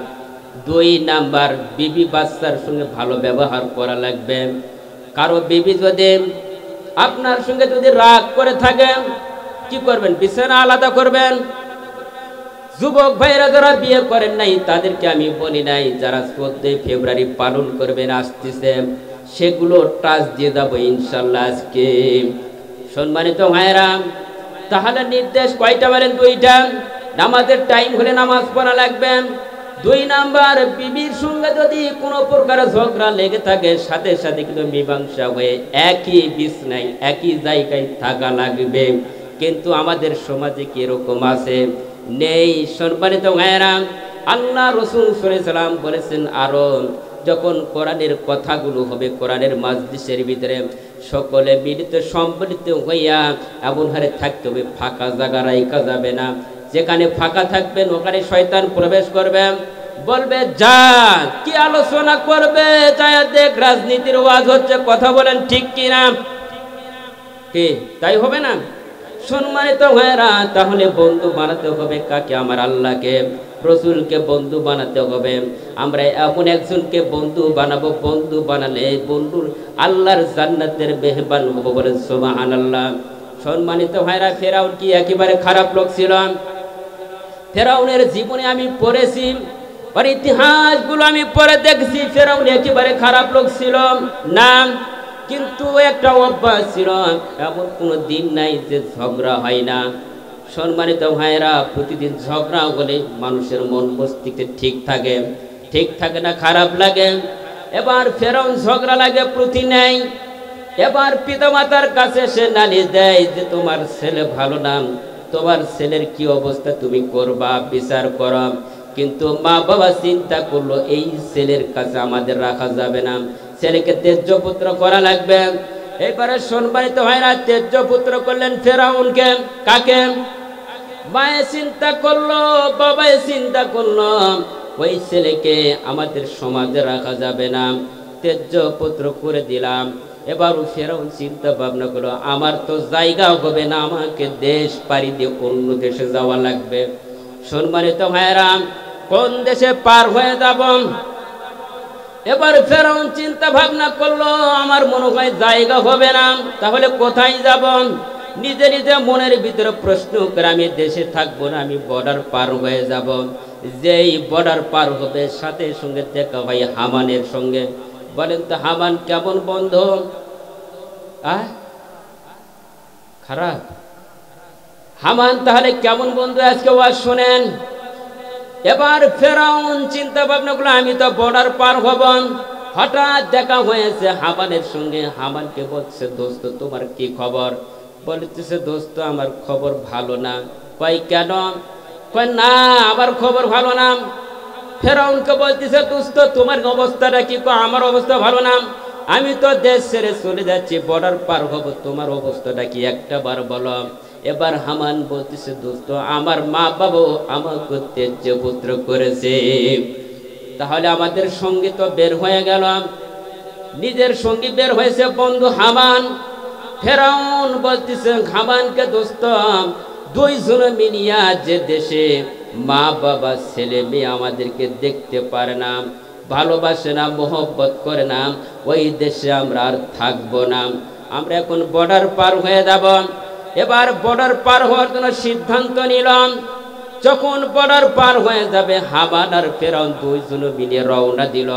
দুই নাম্বার, বিবি বাচ্চার সঙ্গে ভালো ব্যবহার করা লাগবে। কারো বিবি যদি আপনার সঙ্গে যদি রাগ করে থাকে কি করবেন? বিছানা আলাদা করবেন। যুবক ভাইরা যারা বিয়ে করেন নাই তাদেরকে আমি বলি নাই, যারা 14 ফেব্রুয়ারি পালন করবেন আসতেছে সেগুলো টাচ দিয়ে যাবো ইনশাল্লাহ আজকে। সম্মানিত ভাইরা, তাহলে নির্দেশ কয়টা বলেন? দুইটা। নামাজের টাইম হলে নামাজ পড়া লাগবে। দুই নাম্বার, বিবির সঙ্গে যদি কোনো প্রকার ঝগড়া লেগে থাকে সাথে সাথে কিন্তু মীমাংসা হয়ে একই বিছনায় একই জায়গায় থাকা লাগবে। কিন্তু আমাদের সমাজে কি এরকম আছে? নেই। সম্মানিত ভাইরা, আল্লাহ রাসূল সাল্লাল্লাহু আলাইহি সাল্লাম বলেছেন আরো যখন কোরআনের কথাগুলো হবে কোরআনের মাজলিসের ভিতরে সকলে মিলিত সম্মিলিত হইয়া এমন হারে থাকতে হবে, ফাঁকা জায়গা রাখা যাবে না। যেখানে ফাঁকা থাকবেন ওখানে শয়তান প্রবেশ করবে, বলবে যা কি আলোচনা করবে, যায় দেখ রাজনীতির ওয়াজ হচ্ছে, কথা বলেন ঠিক কিনা? কি তাই হবে না? সম্মানিত ভাইরা, তাহলে বন্ধু বানাতে হবে কাকে? আমার আল্লাহকে, রাসূলকে বন্ধু বানাতে হবে। আমরা এমন একজনকে বন্ধু বানাবো, বন্ধু বানালে বন্ধুর আল্লাহর জান্নাতের মেহমান হব, বলেন সুবহানাল্লাহ। সম্মানিত ভাইরা, ফেরাউন কি একেবারে খারাপ লোক ছিল? ফেরাউনের জীবনে আমি পড়েছি, আর ইতিহাসগুলো আমি পড়ে দেখছি, ফেরাউন একেবারে খারাপ লোক ছিল না। কিন্তু একটা অভ্যাস ছিল, এমন কোনো দিন নাই যে ঝগড়া হয় না। সম্মানিত ভাইরা, প্রতিদিন ঝগড়া হলে মানুষের মন মস্তিষ্কে ঠিক থাকে না, খারাপ লাগে। এবার ফেরাউন ঝগড়া লাগে প্রতি নেই। এবার পিতামাতার কাছে সে নালিশ দেয় যে তোমার ছেলে ভালো না, তোমার ছেলের কি অবস্থা তুমি করবা, বিচার করো। কিন্তু মা বাবা চিন্তা করলো এই ছেলের কাছে আমাদের রাখা যাবে না, ছেলেকে তেজ্য পুত্র করা লাগবে। এবারে সম্মানিত ভাইরা, তেজ্য পুত্র করলেন ফেরাউনকে। কাকে? মায়ে চিন্তা করলো, বাবাই চিন্তা করলো ওই ছেলেকে আমাদের সমাজে রাখা যাবে না, তেজ্য পুত্র করে দিলাম। এবার ফেরাউন চিন্তা ভাবনা করলো আমার তো জায়গা হবে না, আমাকে দেশ পাড়ি দিয়ে অন্য দেশে যাওয়া লাগবে। সম্মানিত ভাইরা, কোন দেশে পার হয়ে যাব? এবার ফেরাউন চিন্তা ভাবনা করলো আমার মনে হয় জায়গা হবে না, তাহলে কোথায় যাব? নিজে নিজে মনের ভিতরে প্রশ্ন করে আমি দেশে থাকবো না, আমি বর্ডার পার হয়ে যাব। যেই বর্ডার পার হবে সাথে সঙ্গে দেখা ভাই হামানের সঙ্গে। বলেন তো হামান কেমন বন্ধু? খারাপ। হামান তাহলে কেমন বন্ধু? আজকে ওয়াজ শোনেন। এবার ফেরাউন চিন্তা ভাবনা করলো আমি তো বর্ডার পার হব। হঠাৎ দেখা হয়েছে হামানের সঙ্গে। হামানকে বলছে দোস্ত তোমার কি খবর? বলতেছে দোস্ত আমার খবর ভালো না। কয় কেন? কয় না আমার খবর ভালো না। ফেরাউনকে বলতেছে দোস্ত তোমার অবস্থাটা কি? কয় আমার অবস্থা ভালো না, আমি তো দেশ ছেড়ে চলে যাচ্ছি, বর্ডার পার হব, তোমার অবস্থাটা কি একটা বার বলো। এবার হামান বলতেছে দোস্ত আমার মা বাবা আমাকে তেজ্য পুত্র করেছে, তাহলে আমাদের সঙ্গে তো বের হয়ে গেল। নিজের সঙ্গী বের হয়েছে বন্ধু হামান। ফেরাউন বলতেছে হামানকে দোস্ত দুইজন মিলিয়া যে দেশে মা বাবা ছেলে মেয়ে আমাদেরকে দেখতে পারে না, ভালোবাসে না, মোহব্বত করে না, ওই দেশে আমরা আর থাকবো না, আমরা এখন বর্ডার পার হয়ে যাব। এবার বর্ডার পার হওয়ার জন্য সিদ্ধান্ত নিলাম। যখন বর্ডার পার হয়ে যাবে হামান আর ফেরাউন দুইজন মিলে রওনা দিল।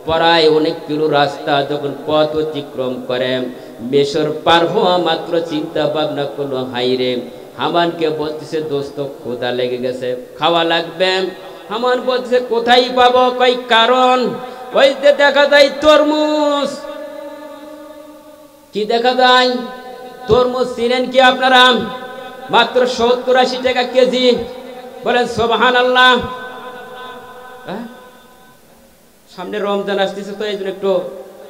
প্রায় অনেক কিলো রাস্তা যখন পথ অতিক্রম করে মিশর পার হওয়া মাত্র চিন্তা ভাবনা করলো হাইরে। হামানকে বলতেছে দোস্ত ক্ষুধা লেগে গেছে, খাওয়া লাগবে। হামান বলতেছে কোথায় পাবো? কই কারণ ওই যে দেখা যায় তরমুজ। কি দেখা যায়? তরমুজ চিনেন কি আপনারা? মাত্র 70-80 টাকা কেজি। বলেন সুবহানাল্লাহ। সামনে রমজান আসতেছে তো এই জন্য একটু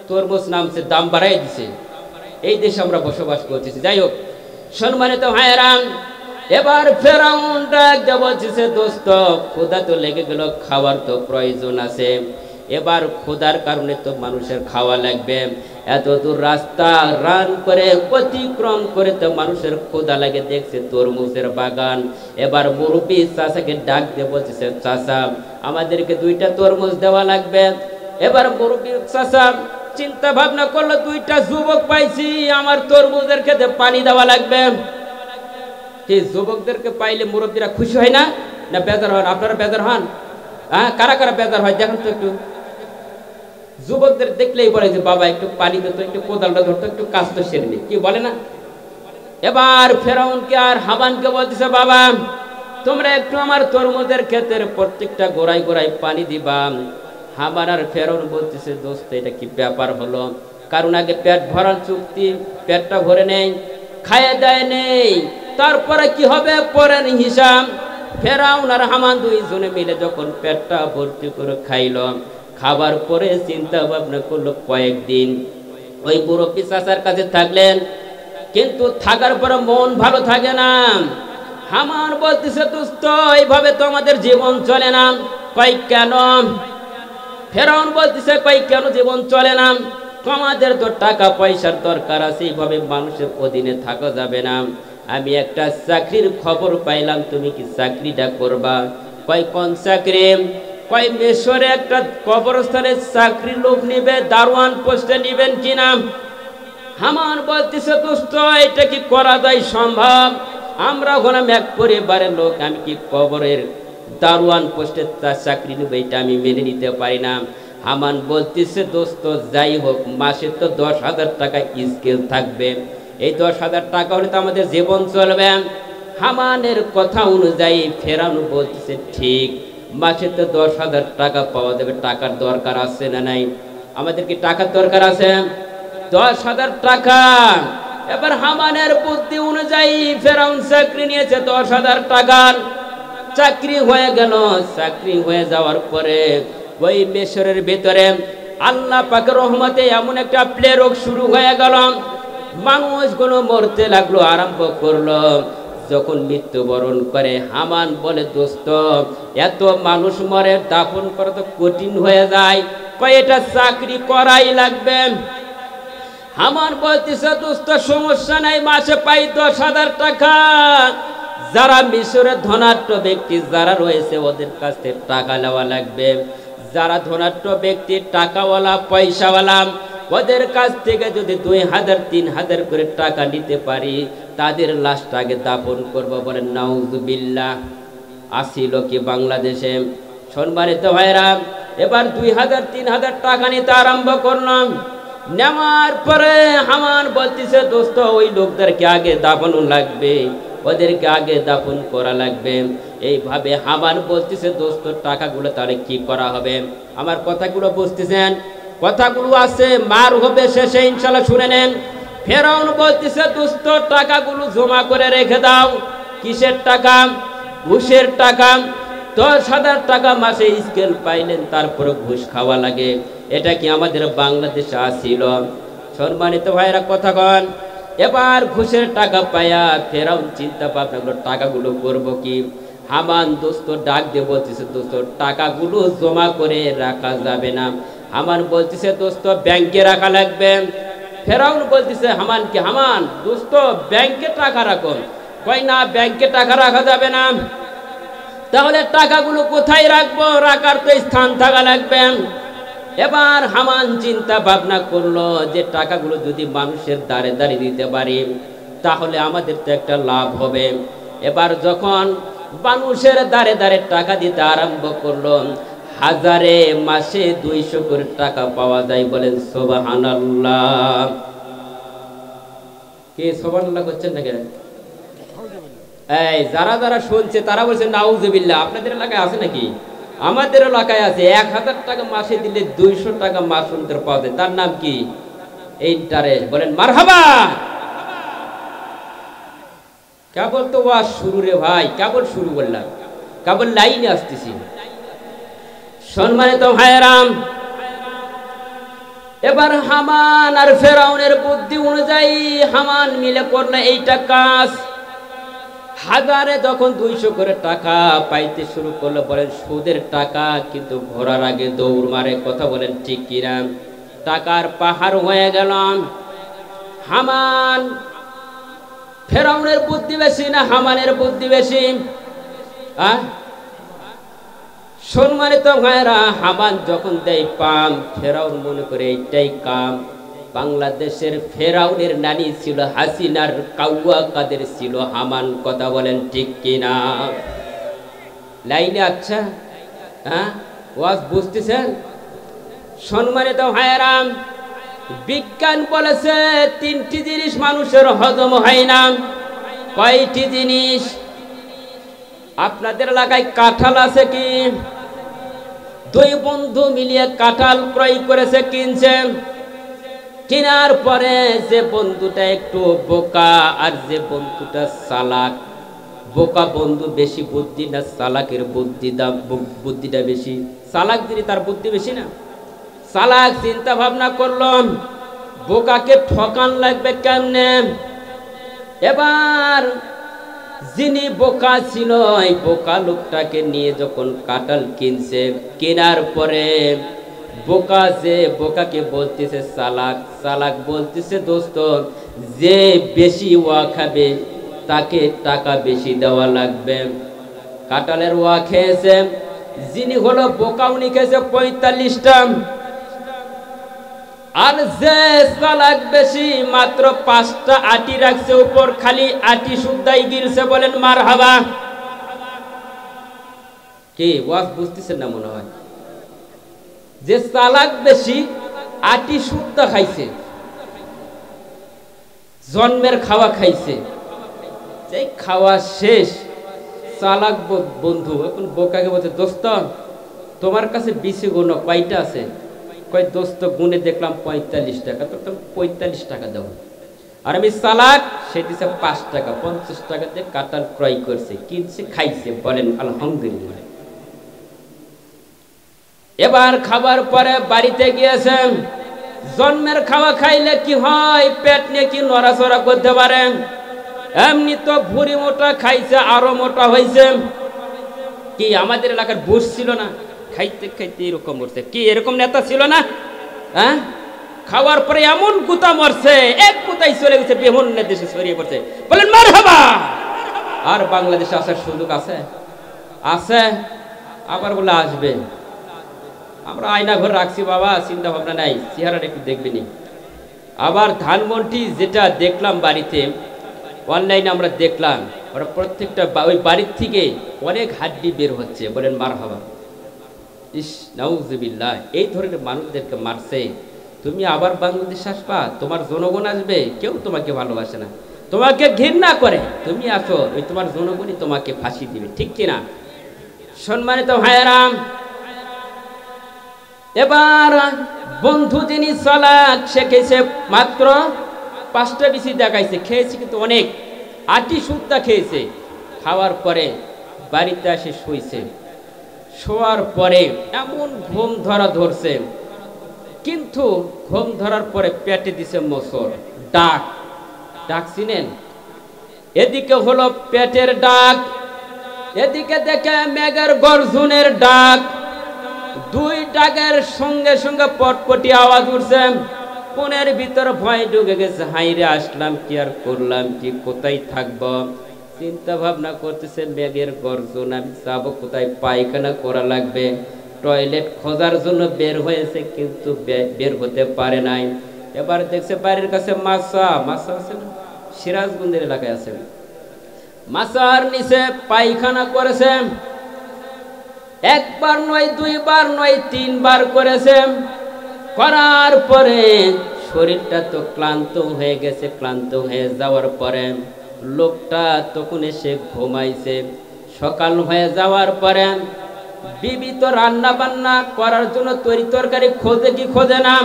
তরমুজ নামছে, দাম বাড়াই দিছে। এই দেশে আমরা বসবাস করতেছি। যাই হোক সম্মানিত ভাইয়েরা, এবার ফেরাউন ডাক দিয়ে বলছে, দোস্ত ক্ষুধা তো লেগে গেল, খাওয়ার তো প্রয়োজন আছে। এবার ক্ষুধার কারণে তো মানুষের খাওয়া লাগবে, এত দূর রাস্তা রান করে অতিক্রম করে তো মানুষের ক্ষুধা লাগে, দেখছে তরমুজের বাগান। এবার মুরব্বী চাচাকে ডাক দিয়ে বলছে, চাচা আমাদেরকে 2টা তরমুজ দেওয়া লাগবে। এবার মুরব্বী চাচা চিন্তা ভাবনা করলো, 2টা যুবক পাইছি, আমার তরমুজের খেতে পানি দেওয়া লাগবে। সেই যুবকদেরকে পাইলে মুরব্বীরা খুশি হয় না, না বেজার হন? আপনারা বেজার হন? হ্যাঁ, কারা কারা বেজার হয় দেখেন তো একটু। যুবকদের দেখলেই বলে যে বাবা একটু পানি দিত, একটু কোদালটা ধরতো, একটু কাজ তো সেরে নি, কি বলে না? এবার ফেরাউনকে আর হামানকে বলতেছে, বাবা তোমরা একটু আমার তরমুজের ক্ষেতের প্রত্যেকটা গোড়ায় গোড়ায় পানি দিবা। হামান আর ফেরাউন বলতেছে, দোস্ত এটা কি ব্যাপার হলো? কারণ আগে পেট ভরার চুক্তি, পেটটা ভরে নেই, খাইয়ে দেয় নেই, তারপরে কি হবে পরের হিসাব। ফেরাউন আর হামান 2 জনে মিলে যখন পেটটা ভর্তি করে খাইল, খাবার পরে চিন্তা ভাবনা করলো কয়েকদিন ওই মুরব্বী চাচার কাছে থাকলেন, কিন্তু থাকার পরে মন ভালো থাকে না। হামান বলতেছে, দোস্ত এইভাবে তো আমাদের জীবন চলে না। কই কেন? ফেরাউন বলতেছে, কই কেন জীবন চলে না? তোমাদের তো টাকা পয়সার দরকার আছে, এইভাবে মানুষের অধীনে থাকা যাবে না। আমি একটা চাকরির খবর পাইলাম, তুমি কি চাকরিটা করবা? কই কোন চাকরি? কই মিশরে একটা কবরস্থানে চাকরি লোক নিবে, দারোয়ান পোস্টে নিবেন কিনা? হামান বলতেছে, দোস্ত এটা কি করা যায় সম্ভব? আমরা হলাম এক পরিবারের লোক, আমি কি কবরের দারোয়ান পোস্টে তার চাকরি নেব? এটা আমি মেনে নিতে পারি না। হামান বলতেছে, দোস্ত যাই হোক মাসে তো 10,000 টাকা স্কেল থাকবে, এই 10,000 টাকা হলে তো আমাদের জীবন চলবে। হামানের কথা অনুযায়ী ফেরাউন বলতেছে, ঠিক মাসে তো 10,000 টাকা পাওয়া যাবে। টাকার দরকার আছে না নাই? আমাদের কি টাকার দরকার আছে? 10,000 টাকা। এবার হামানের বুদ্ধি অনুযায়ী ফেরাউন চাকরি নিয়েছে 10,000 টাকার। চাকরি হয়ে গেল। চাকরি হয়ে যাওয়ার পরে ওই মিশরের ভিতরে আল্লাহ পাকের রহমতে এমন একটা প্লেগ শুরু হয়ে গেল, মানুষগুলো মরতে লাগলো, আরম্ভ করলো। যখন মৃত্যুবরণ করে হামান বলে, দোস্ত এত মানুষ মরে, দাফন করা তো কঠিন হয়ে যায়, কয় এটা চাকরি করাই লাগবে। হামান বলতেছে, দোস্ত সমস্যা নাই, মাসে পাই 10,000 টাকা। যারা মিশরের ধনাঢ্য ব্যক্তি যারা রয়েছে ওদের কাছ থেকে টাকা নেওয়া লাগবে। যারা ধনাঢ্য ব্যক্তি, টাকাওয়ালা, পয়সাওয়ালা, ওদের কাছ থেকে যদি 2,000 3,000 করে টাকা নিতে পারি, তাদের লাশটা আগে দাফন করবো। বলেন নাউজুবিল্লাহ। আসিল কি বাংলাদেশে? সম্মানিত ভাইরা, এবার 2,000 3,000 টাকা নিতে আরম্ভ করলাম। নেওয়ার পরে হামান বলতেছে, দোস্ত ওই লোকদেরকে আগে দাফন লাগবে, ওদেরকে আগে দাফন করা লাগবে। এইভাবে হামান বলতেছে, দোস্ত টাকাগুলো তাহলে কি করা হবে? আমার কথাগুলো বুঝতেছেন? কথাগুলো আছে, মার হবে শেষে, ইনশাল্লাহ শুনে নেন। ফেরাউন বলতেছে, দোস্ত টাকাগুলো জমা করে রেখে দাও। কিসের টাকা? ঘুষের টাকা। 10,000 টাকা মাসে স্কেল পাইলেন, তারপরে ঘুষ খাওয়া লাগে। এটা কি আমাদের বাংলাদেশে আসিল? সম্মানিত ভাইরা কথা কন। এবার ঘুষের টাকা পায়া ফেরাউন চিন্তা ভাবনা করলো, টাকাগুলো করবো কি? হামান দোস্ত ডাক দিয়ে বলতেছে, দোস্ত টাকাগুলো জমা করে রাখা যাবে না। হামান বলতেছে, দোস্ত ব্যাংকে রাখা লাগবে। ফেরাউন বলতেছে হামানকে, হামান দোস্ত ব্যাংকে টাকা রাখো। কই না, ব্যাংকে টাকা রাখা যাবে না। তাহলে টাকাগুলো কোথায় রাখবো? রাখার তো স্থান থাকা লাগবে। এবার হামান চিন্তা ভাবনা করলো যে টাকাগুলো যদি মানুষের দ্বারে দ্বারে দিতে পারি তাহলে আমাদের তো একটা লাভ হবে। এবার যখন মানুষের দ্বারে দ্বারে টাকা দিতে আরম্ভ করলো, হাজারে মাসে 200 করে টাকা পাওয়া যায়। বলেন সুবহানাল্লাহ। কে সুবহানাল্লাহ করছেন নাকি? এই যারা যারা শুনছে তারা বলছে নাউজুবিল্লাহ। আপনাদের এলাকায় আছে নাকি? আমাদের এলাকায় আছে। 1,000 টাকা মাসে দিলে 200 টাকা মাস অন্তর পাওয়া যায়। তার নাম কি? ইন্টারেস্ট। বলেন মারহাবা। কেবল তো ওয়াজ শুরু রে ভাই, কেবল শুরু করলাম, কেবল লাইনে আসতেছি। সম্মানিত ভাইরাম, এবার হামান আর ফেরাউনের বুদ্ধি অনুযায়ী হামান মিলে করলো এইটা কাজ। হাজারে যখন 200 করে টাকা পাইতে শুরু করলো, বলেন সুদের টাকা কিন্তু ঘোরার আগে দৌড় মারে, কথা বলেন ঠিক কিনা? টাকার পাহাড় হয়ে গেল। হামান, ফেরাউনের বুদ্ধি বেশি না হামানের বুদ্ধি বেশি? সম্মানিত ভাইরা, হামান যখন দেয় পাম, ফেরাউন মনে করে এইটাই কাম। বাংলাদেশের ফেরাউনের নানি ছিল হাসিনার কাউয়া কাদের ছিল হামান, কথা বলেন ঠিক কিনা? লাইনে আচ্ছা, ওয়াজ বুঝতেছেন? সম্মানিত ভাইরা, বিজ্ঞান বলেছে 3টি জিনিস মানুষের হজম হয় না। কয়টি জিনিস? আপনাদের এলাকায় কাঁঠাল আছে কি? 2 বন্ধু মিলিয়ে কাঁঠাল ক্রয় করেছে, কিনছে। কেনার পরে যে বন্ধুটা একটু বোকা আর যে বন্ধুটা চালাক, বোকা বন্ধু বেশি বুদ্ধি না চালাকের বুদ্ধিটা বেশি? চালাক যিনি তার বুদ্ধি বেশি না? চালাক চিন্তা ভাবনা করলো বোকাকে ঠকান লাগবে কেমনে। এবার যিনি বোকা ছিল এই বোকা লোকটাকে নিয়ে যখন কাঁঠাল কিনছে, কেনার পরে বোকা যে বোকাকে বলতেছে চালাক, চালাক বলতেছে দোস্ত যে বেশি ওয়া খাবে তাকে টাকা বেশি দেওয়া লাগবে। কাঁঠালের ওয়া খেয়েছে যিনি হলো বোকা, উনি খেয়েছে 45টা, আর যে চালাক বেশি মাত্র 5টা আটি রাখছে উপর, খালি আটি শুদ্ধাই গিলছে। বলেন মারহাবা। কি ওয়াজ বুঝতেছেন না মনে হয়? যে চালাক বেশি আটি শুদ্ধা খাইছে, জন্মের খাওয়া খাইছে, যে খাওয়া শেষ চালাক বন্ধু এখন বোকাকে বলছে দোস্ত তোমার কাছে 20 গুণ কয়টা আছে? কয় দোস্ত গুণে দেখলাম 45 টাকা, তো 45 টাকা দাও। আর আমি চালাক, সে দিছে 5 টাকা, 50 টাকা দিয়ে কাঁঠাল ক্রয় করছে, কিনছে, খাইছে। বলেন আলহামদুলিল্লাহ। এবার খাবার পরে বাড়িতে গিয়েছেন। জন্মের খাওয়া খাইলে কি হয়? পেট নিয়ে কি নড়াচড়া করতে পারে? এমনি তো ভুঁড়ি মোটা, খাইছে আরো মোটা হয়েছে। কি আমাদের এলাকার বুশ ছিল না? খাইতে খাইতে এরকম মরছে। কি এরকম নেতা ছিল না? খাওয়ার পরে এমন গুতা মরছে, এক গুতাই চলে গেছে, বিভিন্ন দেশে ছড়িয়ে পড়ছে। বলেন মারহাবা। আর বাংলাদেশে আসার সুযোগ আছে? আছে। আবার বলে আসবে। আমরা আয়না ঘর রাখছি বাবা, চিন্তা ভাবনা নাই, চেহারাটা একটু দেখবেনি। আবার ধানমন্ডি যেটা দেখলাম বাড়িতে, অনলাইনে আমরা দেখলাম, ওরা প্রত্যেকটা ওই বাড়ির থেকে অনেক হাড্ডি বের হচ্ছে। বলেন মারহাবা। ইস নাউজুবিল্লাহ, এই ধরনের মানুষদেরকে মারছে। তুমি আবার বাংলাদেশ আসবা, তোমার জনগণ আসবে, কেউ তোমাকে ভালোবাসে না, তোমাকে ঘৃণা করে। তুমি আসো, ওই তোমার জনগণই তোমাকে ফাঁসি দিবে, ঠিক কিনা? সম্মানিত ভাইয়েরা, এবার বন্ধু যিনি চালাক, সে খেয়েছে মাত্র 5টা বিচি দেখাইছে, খেয়েছে কিন্তু অনেক আটি সুদ্ধা খেয়েছে। খাওয়ার পরে বাড়িতে এসে শুইছে। শোয়ার পরে এমন ঘুম ধরছে, কিন্তু ঘুম ধরার পরে পেটে দিছে মোচড়। ডাক, ডাক চিনেন? এদিকে হলো পেটের ডাক, এদিকে দেখে মেঘের গর্জনের ডাক। 2 ডাকের সঙ্গে সঙ্গে পটপটি আওয়াজ উঠছে। মনের ভিতর ভয় ঢুকে গেছে, হাইরে আসলাম কি আর করলাম কি, কোথায় থাকবো? চিন্তা ভাবনা করতেছে, মেঘের গর্জন, আমি যাবো কোথায়? পায়খানা করা লাগবে। টয়লেট খোঁজার জন্য বের হয়েছে, কিন্তু বের হতে পারে নাই। এবার দেখছে বাড়ির কাছে মাছা আছে না, সিরাজগঞ্জের এলাকায় আছে, মাছার নিচে পায়খানা করেছে। 1 বার নয়, 2 বার নয়, 3 বার করেছে। করার পরে শরীরটা তো ক্লান্ত হয়ে গেছে। ক্লান্ত হয়ে যাওয়ার পরে লোকটা তখন এসে ঘুমাইছে। সকাল হয়ে যাওয়ার পরে বিবি তো রান্না বান্না করার জন্য তরি তরকারি খোঁজে কি খোঁজে না?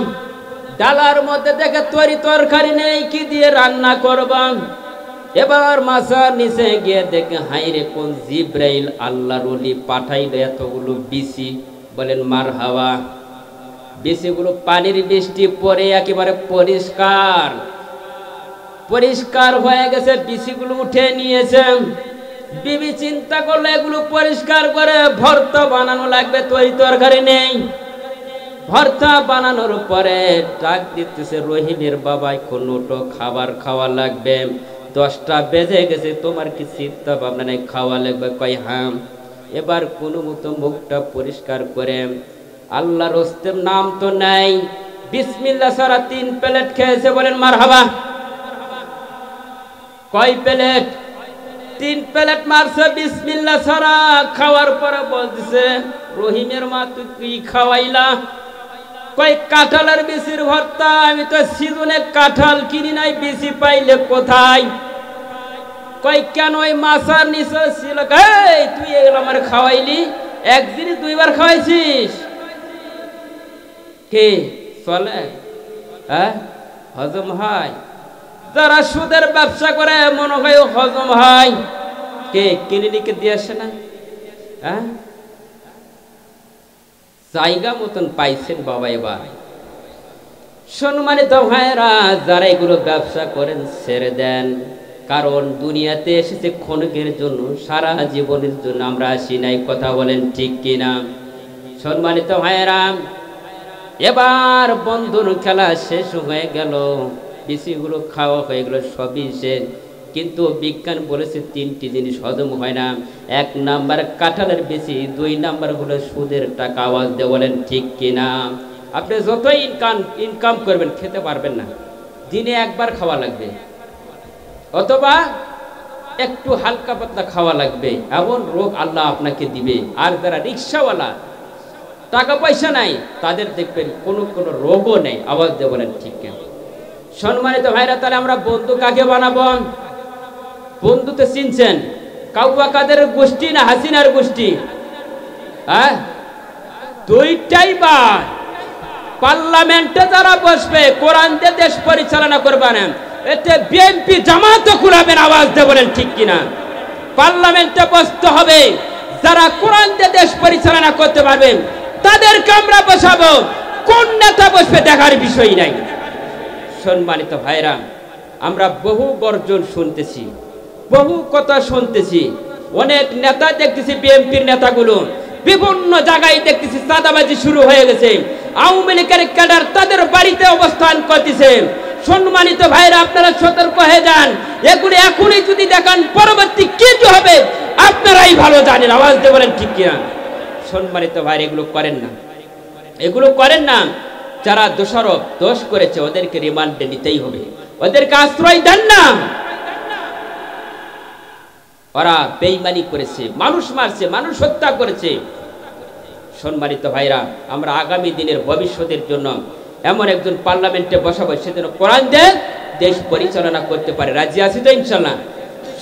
ডালার মধ্যে দেখে তরি তরকারি নেই, কি দিয়ে রান্না করবাম? এবার মাছার নিচে গিয়ে দেখে হাইরে কোন জিব্রাইল আল্লাহর ওলি পাঠাইল এতগুলো বিচি। বলেন মারহাবা। বিচিগুলো পানির বৃষ্টি পরে একেবারে পরিষ্কার পরিষ্কার হয়ে গেছে। বিচিগুলো উঠে নিয়েছে। বিবি চিন্তা করলে এগুলো পরিষ্কার করে ভর্তা বানানো লাগবে, তৈরি তরকারি নেই। ভর্তা বানানোর পরে ডাক দিতেছে রহিমের বাবা, কোনোটো খাবার খাওয়া লাগবে, 10টা বেজে গেছে, তোমার কি চিন্তা ভাবনা নেই, খাওয়া লাগবে? কয় হ্যাঁ। এবার কোনো মতো মুখটা পরিষ্কার করে আল্লাহর হস্তের নাম তো নাই, বিসমিল্লাহ ছাড়া 3 প্লেট খেয়েছে, বলেন মারহাবা। কয় প্লেট? 3 প্লেট মারছে বিসমিল্লাহ ছাড়া। খাওয়ার পরে বলতেছে রহিমের মা তুই কি খাওয়াইলা? কয় কাঁঠালের বিচির ভর্তা, আমি তো সিজনে কাঁঠাল কিনি নাই, বিচি পাইলে কোথায়? কয় কেন? ওই মাছার নিচে ছিল। এই তুই এগুলো আমার খাওয়াইলি, একদিনই 2বার খাওয়াইছিস, কে চলে? হ্যাঁ, হজম হয়? যারা সুদের ব্যবসা করে মনে হয় হজম হয়, কে ক্লিনিকে দিয়ে আসে না? হ্যাঁ, জায়গা মতন পাইছেন বাবা। এবার সম্মানিত ভাইরা, যারা এগুলো ব্যবসা করেন ছেড়ে দেন, কারণ দুনিয়াতে এসেছে ক্ষণিকের জন্য, সারা জীবনের জন্য আমরা আসি নাই। কথা বলেন ঠিক কিনা? সম্মানিত ভাইরা, এবার বন্ধুর খেলা শেষ হয়ে গেল, বিচিগুলো খাওয়া হয়ে গেল, সবই শেষ। কিন্তু বিজ্ঞান বলেছে 3টি জিনিস হজম হয় না। 1 নাম্বার কাঁঠালের বিচি, 2 নাম্বার হলো সুদের টাকা। আওয়াজ দিয়ে বলেন ঠিক কিনা? আপনি যতই ইনকাম করবেন খেতে পারবেন না, দিনে 1বার খাওয়া লাগবে, অথবা একটু হালকা পাতলা খাওয়া লাগবে। এমন রোগ আল্লাহ আপনাকে দিবে। আর যারা রিক্সাওয়ালা, টাকা পয়সা নাই, তাদের দেখবেন কোনো রোগও নেই। আওয়াজ দিয়ে বলেন ঠিক কিনা? সম্মানিত ভাইরা, তাহলে আমরা বন্ধু কাকে বানাবো? বন্ধু তো চিনছেন, কাউয়া কাদের গোষ্ঠী না হাসিনার গোষ্ঠী? হ্যাঁ, 2টাই বাদ। পার্লামেন্টে যারা বসবে, কোরআন দিয়ে দেশ পরিচালনা করবে না, এতে বিএনপি জামাতও কুলাবেন। আওয়াজ দিয়ে বলেন ঠিক কিনা? পার্লামেন্টে বসতে হবে যারা কোরআন দিয়ে দেশ পরিচালনা করতে পারবেন, তাদেরকে আমরা বসাবো। কোন নেতা বসবে দেখার বিষয় নাই। সম্মানিত ভাইরা, আমরা বহু গর্জন শুনতেছি, বহু কথা শুনতেছি। অনেক নেতা দেখতেছি, বিএনপির নেতাগুলো বিভিন্ন জায়গায় দেখতেছি চাঁদাবাজি শুরু হয়ে গেছে। আওয়ামী লীগের ক্যাডার তাদের বাড়িতে অবস্থান করতেছে। সম্মানিত ভাইরা, আপনারা সতর্ক হয়ে যান। এগুলো এখনই যদি দেখান, পরবর্তী কি হবে আপনারাই ভালো জানেন। আওয়াজ দিয়ে বলেন ঠিক কিনা? সম্মানিত ভাইরা, এগুলো করেন না, এগুলো করেন না। যারা দোষারোপ দোষ করেছে ওদেরকে রিমান্ডে নিতেই হবে, ওদেরকে আশ্রয় দেন না। ওরা বেঈমানি করেছে, মানুষ মারছে, মানুষ হত্যা করেছে। সম্মানিত ভাইরা, আমরা আগামী দিনের ভবিষ্যতের জন্য এমন একজন পার্লামেন্টে বসাবো, সেজন্য কোরআন দিয়ে দেশ পরিচালনা করতে পারে। রাজি আছি তো ইনশাল্লাহ?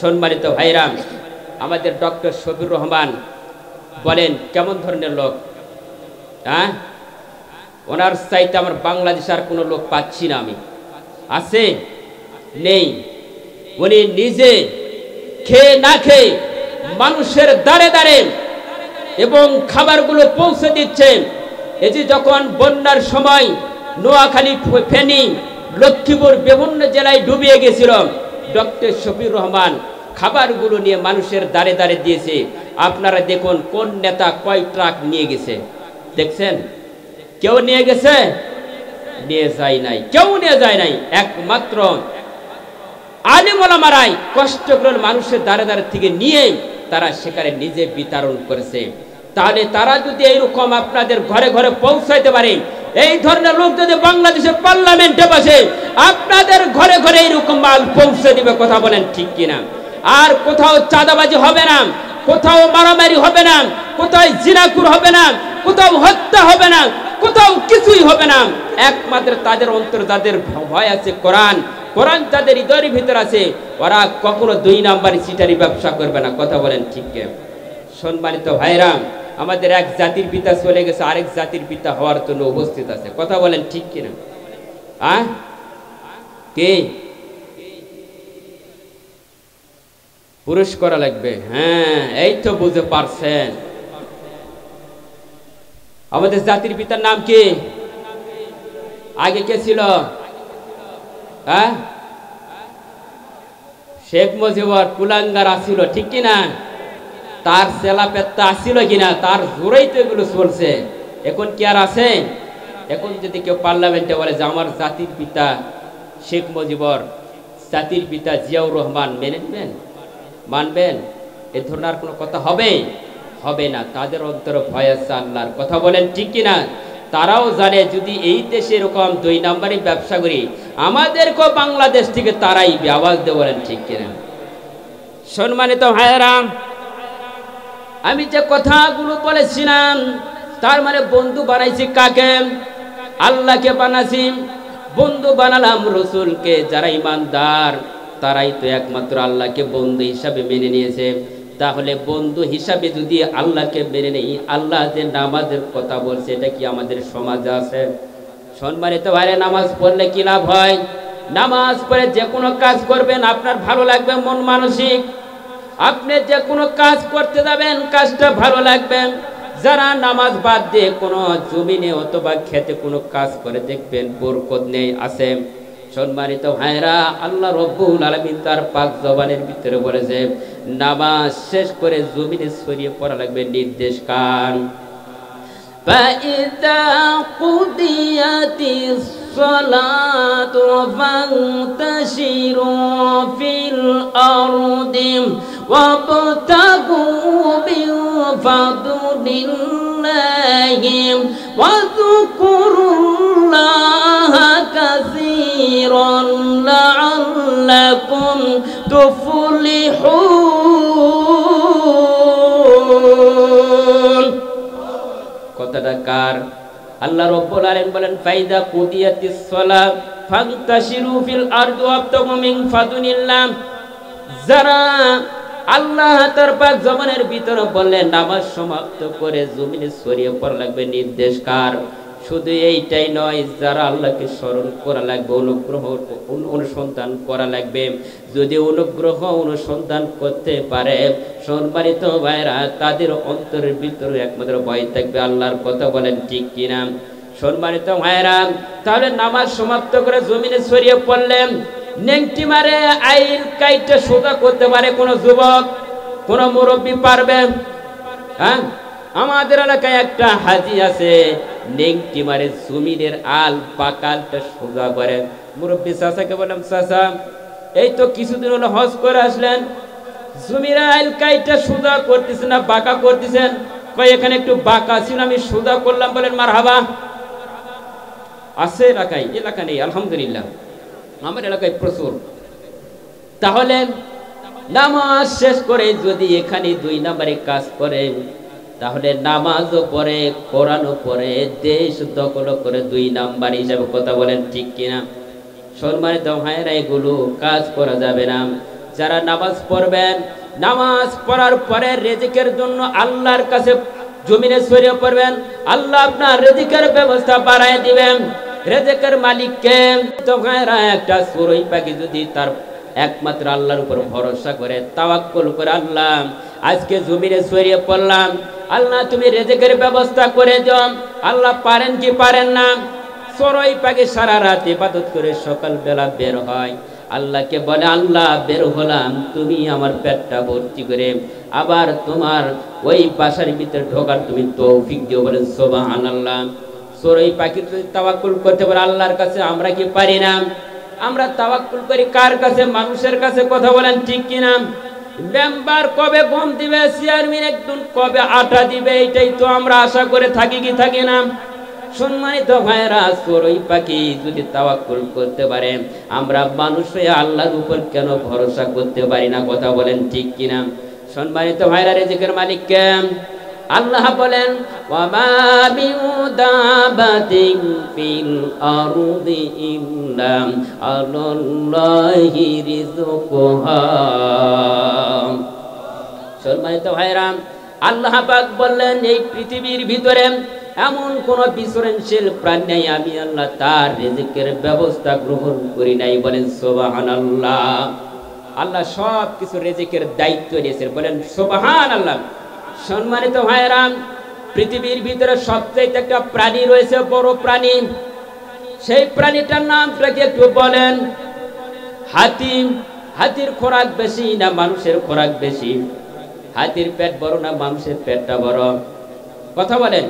সম্মানিত ভাইরা, আমাদের ডক্টর শফিউর রহমান বলেন কেমন ধরনের লোক? হ্যাঁ, ওনার চাইতে আমার বাংলাদেশ আর কোনো লোক পাচ্ছি না আমি। আছে? নেই। উনি নিজে খেয়ে না খেয়ে মানুষের দাঁড়ে দাঁড়ে এবং খাবারগুলো পৌঁছে দিচ্ছেন। এই যে যখন বন্যার সময় নোয়াখালী, ফেনী, লক্ষ্মীপুর বিভিন্ন জেলায় ডুবিয়ে গেছিল, ডক্টর শফিউর রহমান খাবারগুলো নিয়ে মানুষের দাঁড়ে দাঁড়ে দিয়েছে। আপনারা দেখুন কোন নেতা কয় ট্রাক নিয়ে গেছে, দেখছেন? কেউ নিয়ে গেছে? নিয়ে যায় নাই, কেউ নিয়ে যায় নাই। একমাত্র আলেম ওলামারাই কষ্ট করে মানুষের দাঁড়ে দাঁড়ে থেকে নিয়ে তারা সেখানে নিজে বিতরণ করেছে। তাহলে তারা যদি এইরকম আপনাদের ঘরে ঘরে পৌঁছাইতে পারে, এই ধরনের লোক যদি বাংলাদেশের পার্লামেন্টে বসে, আপনাদের ঘরে ঘরে এইরকম মাল পৌঁছে দিবে। কথা বলেন ঠিক কিনা? আর কোথাও চাঁদাবাজি হবে না, কোথাও মারামারি হবে না, কোথাও জিনাকুর হবে না, কোথাও হত্যা হবে না, কোথাও কিছুই হবে না। একমাত্র তাদের অন্তর, যাদের ভয় আছে কোরআন, কোরআন তাদের হৃদয়ের ভিতর আছে, ওরা কখনো 2 নাম্বারি চিটারি ব্যবসা করবে না। কথা বলেন ঠিক কিনা? সম্মানিত ভাইরা, আমাদের এক জাতির পিতা চলে গেছে, আরেক জাতির পিতা হওয়ার জন্য উপস্থিত আছে। কথা বলেন ঠিক কিনা? কে পুরুষ করা লাগবে? হ্যাঁ, এই তো বুঝতে পারছেন। আমাদের জাতির পিতার নাম কি? আগে কে ছিল? শেখ মুজিবর কুলাঙ্গার আসিল ঠিক কিনা, তার সেলা পেত্তা আসিল কিনা, তার জোরেই তো এগুলো চলছে। এখন কি আর আছে? এখন যদি কেউ পার্লামেন্টে বলে যে আমার জাতির পিতা শেখ মুজিবর, জাতির পিতা জিয়াউর রহমান, মেনে নেবেন? মানবেন? এ ধরনের কোনো কথা হবে? হবে না। তাদের অন্তরে ভয় আছে আল্লাহর। কথা বলেন ঠিক কিনা? তারাও জানে যদি এই দেশে এরকম 2 নাম্বারি ব্যবসা করি, আমাদেরকেও বাংলাদেশ থেকে তারাই আওয়াজ দিয়ে বলেন ঠিক কিনা। সম্মানিত ভাইয়েরা, আমি যে কথাগুলো বলেছিলাম তার মানে বন্ধু বানাইছি কাকে? আল্লাহকে বানাইছি। বন্ধু বানালাম রসুলকে। যারা ইমানদার তারাই তো একমাত্র আল্লাহকে বন্ধু হিসাবে মেনে নিয়েছে। তাহলে বন্ধু হিসাবে যদি আল্লাহকে মেনে নেই, আল্লাহ যে নামাজের কথা বলছে এটা কি আমাদের সমাজে আছে? সম্মানিত ভাইরা, নামাজ পড়লে কি লাভ হয়? নামাজ পড়ে যে কোনো কাজ করবেন আপনার ভালো লাগবে, মন মানসিক। আপনি যে কোনো কাজ করতে যাবেন কাজটা ভালো লাগবে। যারা নামাজ বাদ দিয়ে কোনো জমিনে অথবা খেতে কোনো কাজ করে দেখবেন বরকত নেই, আছে। সম্মানিত ভাইরা, আল্লাহ রব্বুল আলামিন তার পাক জবানের ভিতরে বলেছে নামাজ শেষ করে জমিনে ছড়িয়ে পড়া লাগবে নির্দেশ কান। فَإِذَا قُضِيَتِ الصَّلَاةُ فَانتَشِرُوا فِي الْأَرْضِ وَابْتَغُوا مِن فَضْلِ اللَّهِ وَاذْكُرُوا اللَّهَ كَثِيرًا لَعَلَّكُمْ تُفْلِحُونَ। কথাটা কার? আল্লাহ রাব্বুল আলামিন বলেন ফাইদা কুদিয়াতিস সালাত ফান্তাশিরু ফিল আরদি ওয়াবতাগু মিন ফাদলিল্লাহ। যারা আল্লাহ তার পাক জবানের ভিতরে বললেন নামাজ সমাপ্ত করে জমিনে ছড়িয়ে পড়া লাগবে, নির্দেশ কার? শুধু এইটাই নয়, যারা আল্লাহকে স্মরণ করা লাগবে, অনুগ্রহ অনুসন্ধান করা লাগবে। যদি অনুগ্রহ অনুসন্ধান করতে পারে সম্মানিত ভাইরা, তাদের অন্তরের ভিতরে একমাত্র ভয় থাকবে আল্লাহর। কথা বলেন ঠিক কিনা? সম্মানিত ভাইরা, তাহলে নামাজ সমাপ্ত করে জমিনে ছড়িয়ে পড়লেন, নেংটি মারে আইল কাইটে সোজা করতে পারে কোন যুবক, কোন মুরব্বী পারবে? হ্যাঁ, আমাদের এলাকায় একটা হাজি আছে, নেংটি মারে জমিনের আল পাকালটা সোজা করে। মুরব্বী চাচাকে বললাম, চাচা এই তো কিছুদিন হলো হজ করে আসলেন, জমির আল কাইটে সোজা করতেছেন না বাঁকা করতেছেন? কয় এখানে একটু বাঁকা ছিল, আমি সোজা করলাম। বলেন মারহাবা। আছে এলাকায়? এলাকা নেই আলহামদুলিল্লাহ, আমার এলাকায় প্রচুর। তাহলে নামাজ শেষ করে যদি এখানে 2 নম্বরে কাজ করে, তাহলে নামাজও পড়ে, কোরআনও পড়ে, দেশ দখল করে 2 নাম্বার হিসাবে। কথা বলেন ঠিক কিনা? সম্মানিত ভাইরা, এগুলো কাজ করা যাবে না। যারা নামাজ পড়বেন, নামাজ পড়ার পরে রিজিকের জন্য আল্লাহর কাছে জমিনে ছড়িয়ে পড়বেন, আল্লাহ আপনার রিজিকের ব্যবস্থা বাড়ায় দিবেন। রিজিকের মালিককে তো ভাইরা, একটা চড়ুই পাখি যদি তার একমাত্র আল্লাহর উপর ভরসা করে, তাওয়াক্কুল করে, আল্লাহ আজকে জমিনে ছড়িয়ে পড়লাম, আল্লাহ তুমি রিজিকের ব্যবস্থা করে দাও। আল্লাহ পারেন কি পারেন না? চড়ুই পাখি সারা রাত ইবাদত করে সকাল বেলা বের হয়, আল্লাহকে বলে আল্লাহ বের হলাম, তুমি আমার পেটটা ভর্তি করে আবার তোমার ওই বাসার ভিতরে ঢোকার তুমি তৌফিক দিও। বলেন সুবহানাল্লাহ। চড়ুই পাখি যদি তাওয়াক্কুল করতে পারে আল্লাহর কাছে, আমরা কি পারি না? আমরা তাওয়াক্কুল করি কার কাছে? মানুষের কাছে। কথা বলেন ঠিক কিনা? মেম্বার কবে গম দিবে, চেয়ারম্যান একদিন কবে আটা দিবে, এটাই তো আমরা আশা করে থাকি কি থাকি না? সম্মানিত ভাইরা, চড়ুই পাখি যদি তাওয়াক্কুল করতে পারে, আমরা মানুষ হয়ে আল্লাহর উপর কেন ভরসা করতে পারি না? কথা বলেন ঠিক কিনা? সম্মানিত ভাইরা, রিজিকের মালিক কে? আল্লাহ বলেন ওয়ামা মিন দাবাতিন ফিল আরদি ইল্লা আলাল্লাহি রিজকুহা। সম্মানিত ভাইরা, আল্লাহ পাক বললেন এই পৃথিবীর ভিতরে এমন কোন বিচরণশীল প্রাণ নেই আমি আল্লাহ তার রিজিকের ব্যবস্থা গ্রহণ করি নাই। বলেন সুবহানাল্লাহ। আল্লাহ সব কিছু রিজিকের দায়িত্ব নিয়েছেন। বলেন সুবহানাল্লাহ। সম্মানিত ভাইরা, পৃথিবীর ভিতরে সবচেয়ে একটা প্রাণী রয়েছে, বড় প্রাণী। সেই প্রাণীটার নামটা কি একটু বলেন? হাতি। হাতির খোরাক বেশি না মানুষের খোরাক বেশি? হাতির পেট বড় না মানুষের পেটটা বড়? কথা বলেন।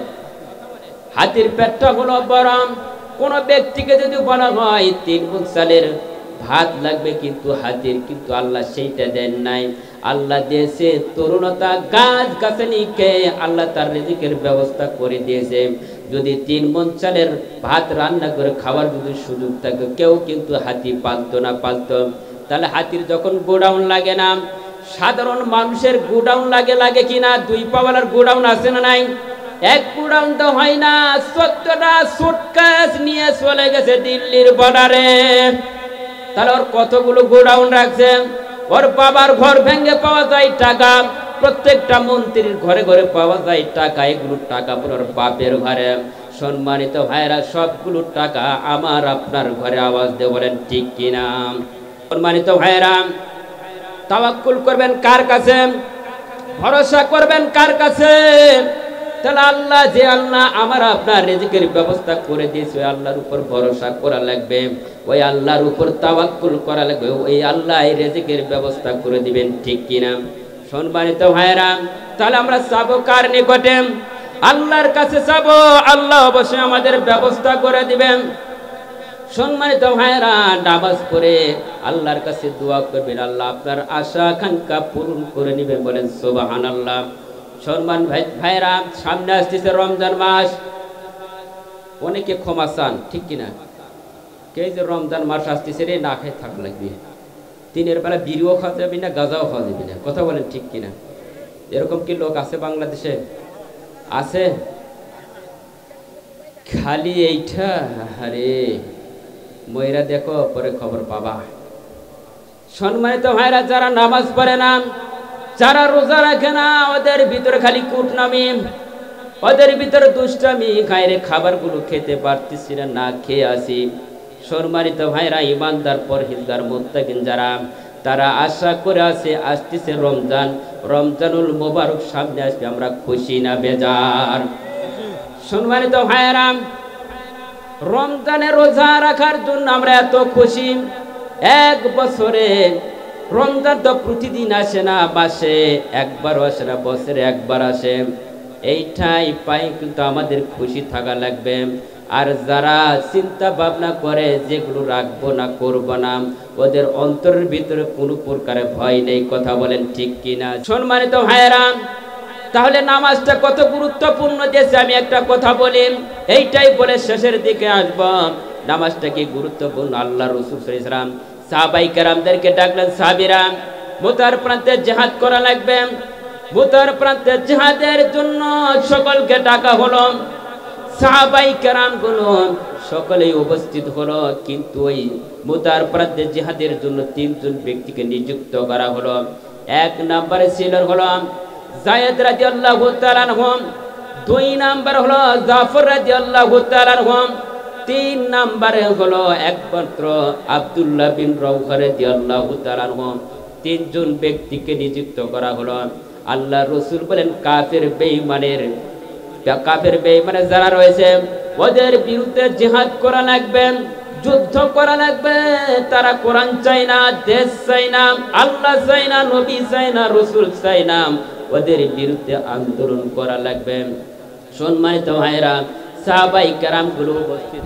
হাতির পেটটা হলো বড়। কোন ব্যক্তিকে যদি বলা হয় 3 মণ চালের ভাত লাগবে, কিন্তু হাতির কিন্তু আল্লাহ সেইটা দেন নাই। আল্লাহ দিয়েছে তরুণতা, গাছ গাছালিকে আল্লাহ তার রিজিকের ব্যবস্থা করে দিয়েছে। যদি 3 মণ চালের ভাত রান্না করে খাওয়ার যদি সুযোগ থাকতো, কেউ কিন্তু হাতি পালতো না। পালতো তাহলে হাতির যখন গোডাউন লাগে না, সাধারণ মানুষের গোডাউন লাগে কিনা? 2 পাওয়ালার গোডাউন আছে না নাই? এক গোডাউন তো হয় না, 14টা সুটকেস নিয়ে চলে গেছে দিল্লির বর্ডারে। তাহলে ওর কতগুলো গোডাউন রাখছে? ওর বাবার ঘর ভেঙে পাওয়া যায় টাকা, প্রত্যেকটা মন্ত্রীর ঘরে ঘরে পাওয়া যায় টাকা। এগুলো টাকা ওর বাপের ঘরে। সম্মানিত ভাইরা, সবগুলো টাকা আমার আপনার ঘরে। আওয়াজ দিয়ে বলেন ঠিক কিনা? সম্মানিত ভাইরা, তাওয়াক্কুল করবেন কার কাছে? ভরসা করবেন কার কাছে? তাহলে আল্লাহ, যে আল্লাহ আমার আপনার রিজিকের ব্যবস্থা করে দিয়েছে, ওই আল্লাহর উপর ভরসা করা লাগবে, ওই আল্লাহর উপর তাওয়াক্কুল করা লাগবে। ওই আল্লাহ এই রিজিকের ব্যবস্থা করে দিবেন, ঠিক কিনা? সম্মানিত ভাইরা, তাহলে আমরা চাবো কার নিকটে? আল্লাহর কাছে চাবো। আল্লাহ অবশ্যই আমাদের ব্যবস্থা করে দিবেন। সম্মানিত ভাইরা, নামাজ পড়ে আল্লাহর কাছে দোয়া করবেন, আল্লাহ আপনার আশা আকাঙ্ক্ষা পূরণ করে নেবেন। বলেন সুবহানাল্লাহ। সম্মান ভাইরা, সামনে আসতেছে রমজান মাস। অনেকে ক্ষমা চান, ঠিক কিনা? কে যে রমজান মাস আসতেছে রে, না খেয়ে থাকা লাগবে, দিনের বেলা বিড়িও খাওয়া যাবে না, গাঁজাও খাওয়া যাবে না। কথা বলেন ঠিক কিনা? এরকম কি লোক আছে বাংলাদেশে? আছে? খালি এইটা, আরে ময়রা দেখো, পরে খবর পাবা। সম্মানিত ভাইরা, যারা নামাজ পড়ে না, যারা রোজা রাখে না, ওদের ভিতরে খালি কুটনামি, ওদের ভিতরে দুষ্টামি। খাইরে খাবারগুলো খেতে পারতেছি না, না খেয়ে আসি। সম্মানিত ভাইরা, ইমানদার পরহেজগার মুত্তাকিন যারা, তারা আশা করে আছে আসতেছে রমজান, রমজানুল মোবারক সামনে আসবে। আমরা খুশি না বেজার? সম্মানিত ভাইরা, রমজানে রোজা রাখার জন্য আমরা এত খুশি। এক বছরে রমজান তো প্রতিদিন আসে না, মাসে একবারও আসে না, বছরে একবার আসে। এইটাই পাই, কিন্তু আমাদের খুশি থাকা লাগবে। আর যারা চিন্তা ভাবনা করে যেগুলো রাখবো না, করবো না, ওদের অন্তরের ভিতরে কোনো প্রকারে ভয় নেই। কথা বলেন ঠিক কিনা? সম্মানিত ভাইয়েরা, তাহলে নামাজটা কত গুরুত্বপূর্ণ দিয়েছে আমি একটা কথা বলি, এইটাই বলে শেষের দিকে আসব। নামাজটা কি গুরুত্বপূর্ণ? আল্লাহ রাসূল সাল্লাল্লাহু আলাইহি ওয়াসাল্লাম সাহাবায়ে কেরামদেরকে ডাকলেন, সাহাবীরা মুতার প্রান্তে জিহাদ করা লাগবে। মুতার প্রান্তে জিহাদের জন্য সকলকে ডাকা হলো। সাহাবায়ে কেরামগুলো সকলেই উপস্থিত হলো, কিন্তু ওই মুতার প্রান্তে জিহাদের জন্য 3 জন ব্যক্তিকে নিযুক্ত করা হলো। 1 নম্বরে ছিলেন হলো যায়েদ রাদিয়াল্লাহু তাআলা আনহু, 2 নাম্বার হলো জাফর রাদিয়াল্লাহু তাআলা আনহু, 3 নাম্বারে হলো একমাত্র আব্দুল্লাহ বিন রাওহা রাদিয়াল্লাহু তাআলা আনহু। 3 জন ব্যক্তিকে নিযুক্ত করা হলো। আল্লাহ রাসূল বলেন, কাফের বেঈমানে যারা রয়েছে, ওদের বিরুদ্ধে জিহাদ করা লাগবে, যুদ্ধ করা লাগবে। তারা কোরআন চাই না, দেশ চাই না, আল্লাহ চাই না, নবী চাই না, রাসূল চাই না, ওদের বিরুদ্ধে আন্দোলন করা লাগবে। সম্মানিত ভাইরা, সাহাবায়ে কেরামগুলো উপস্থিত।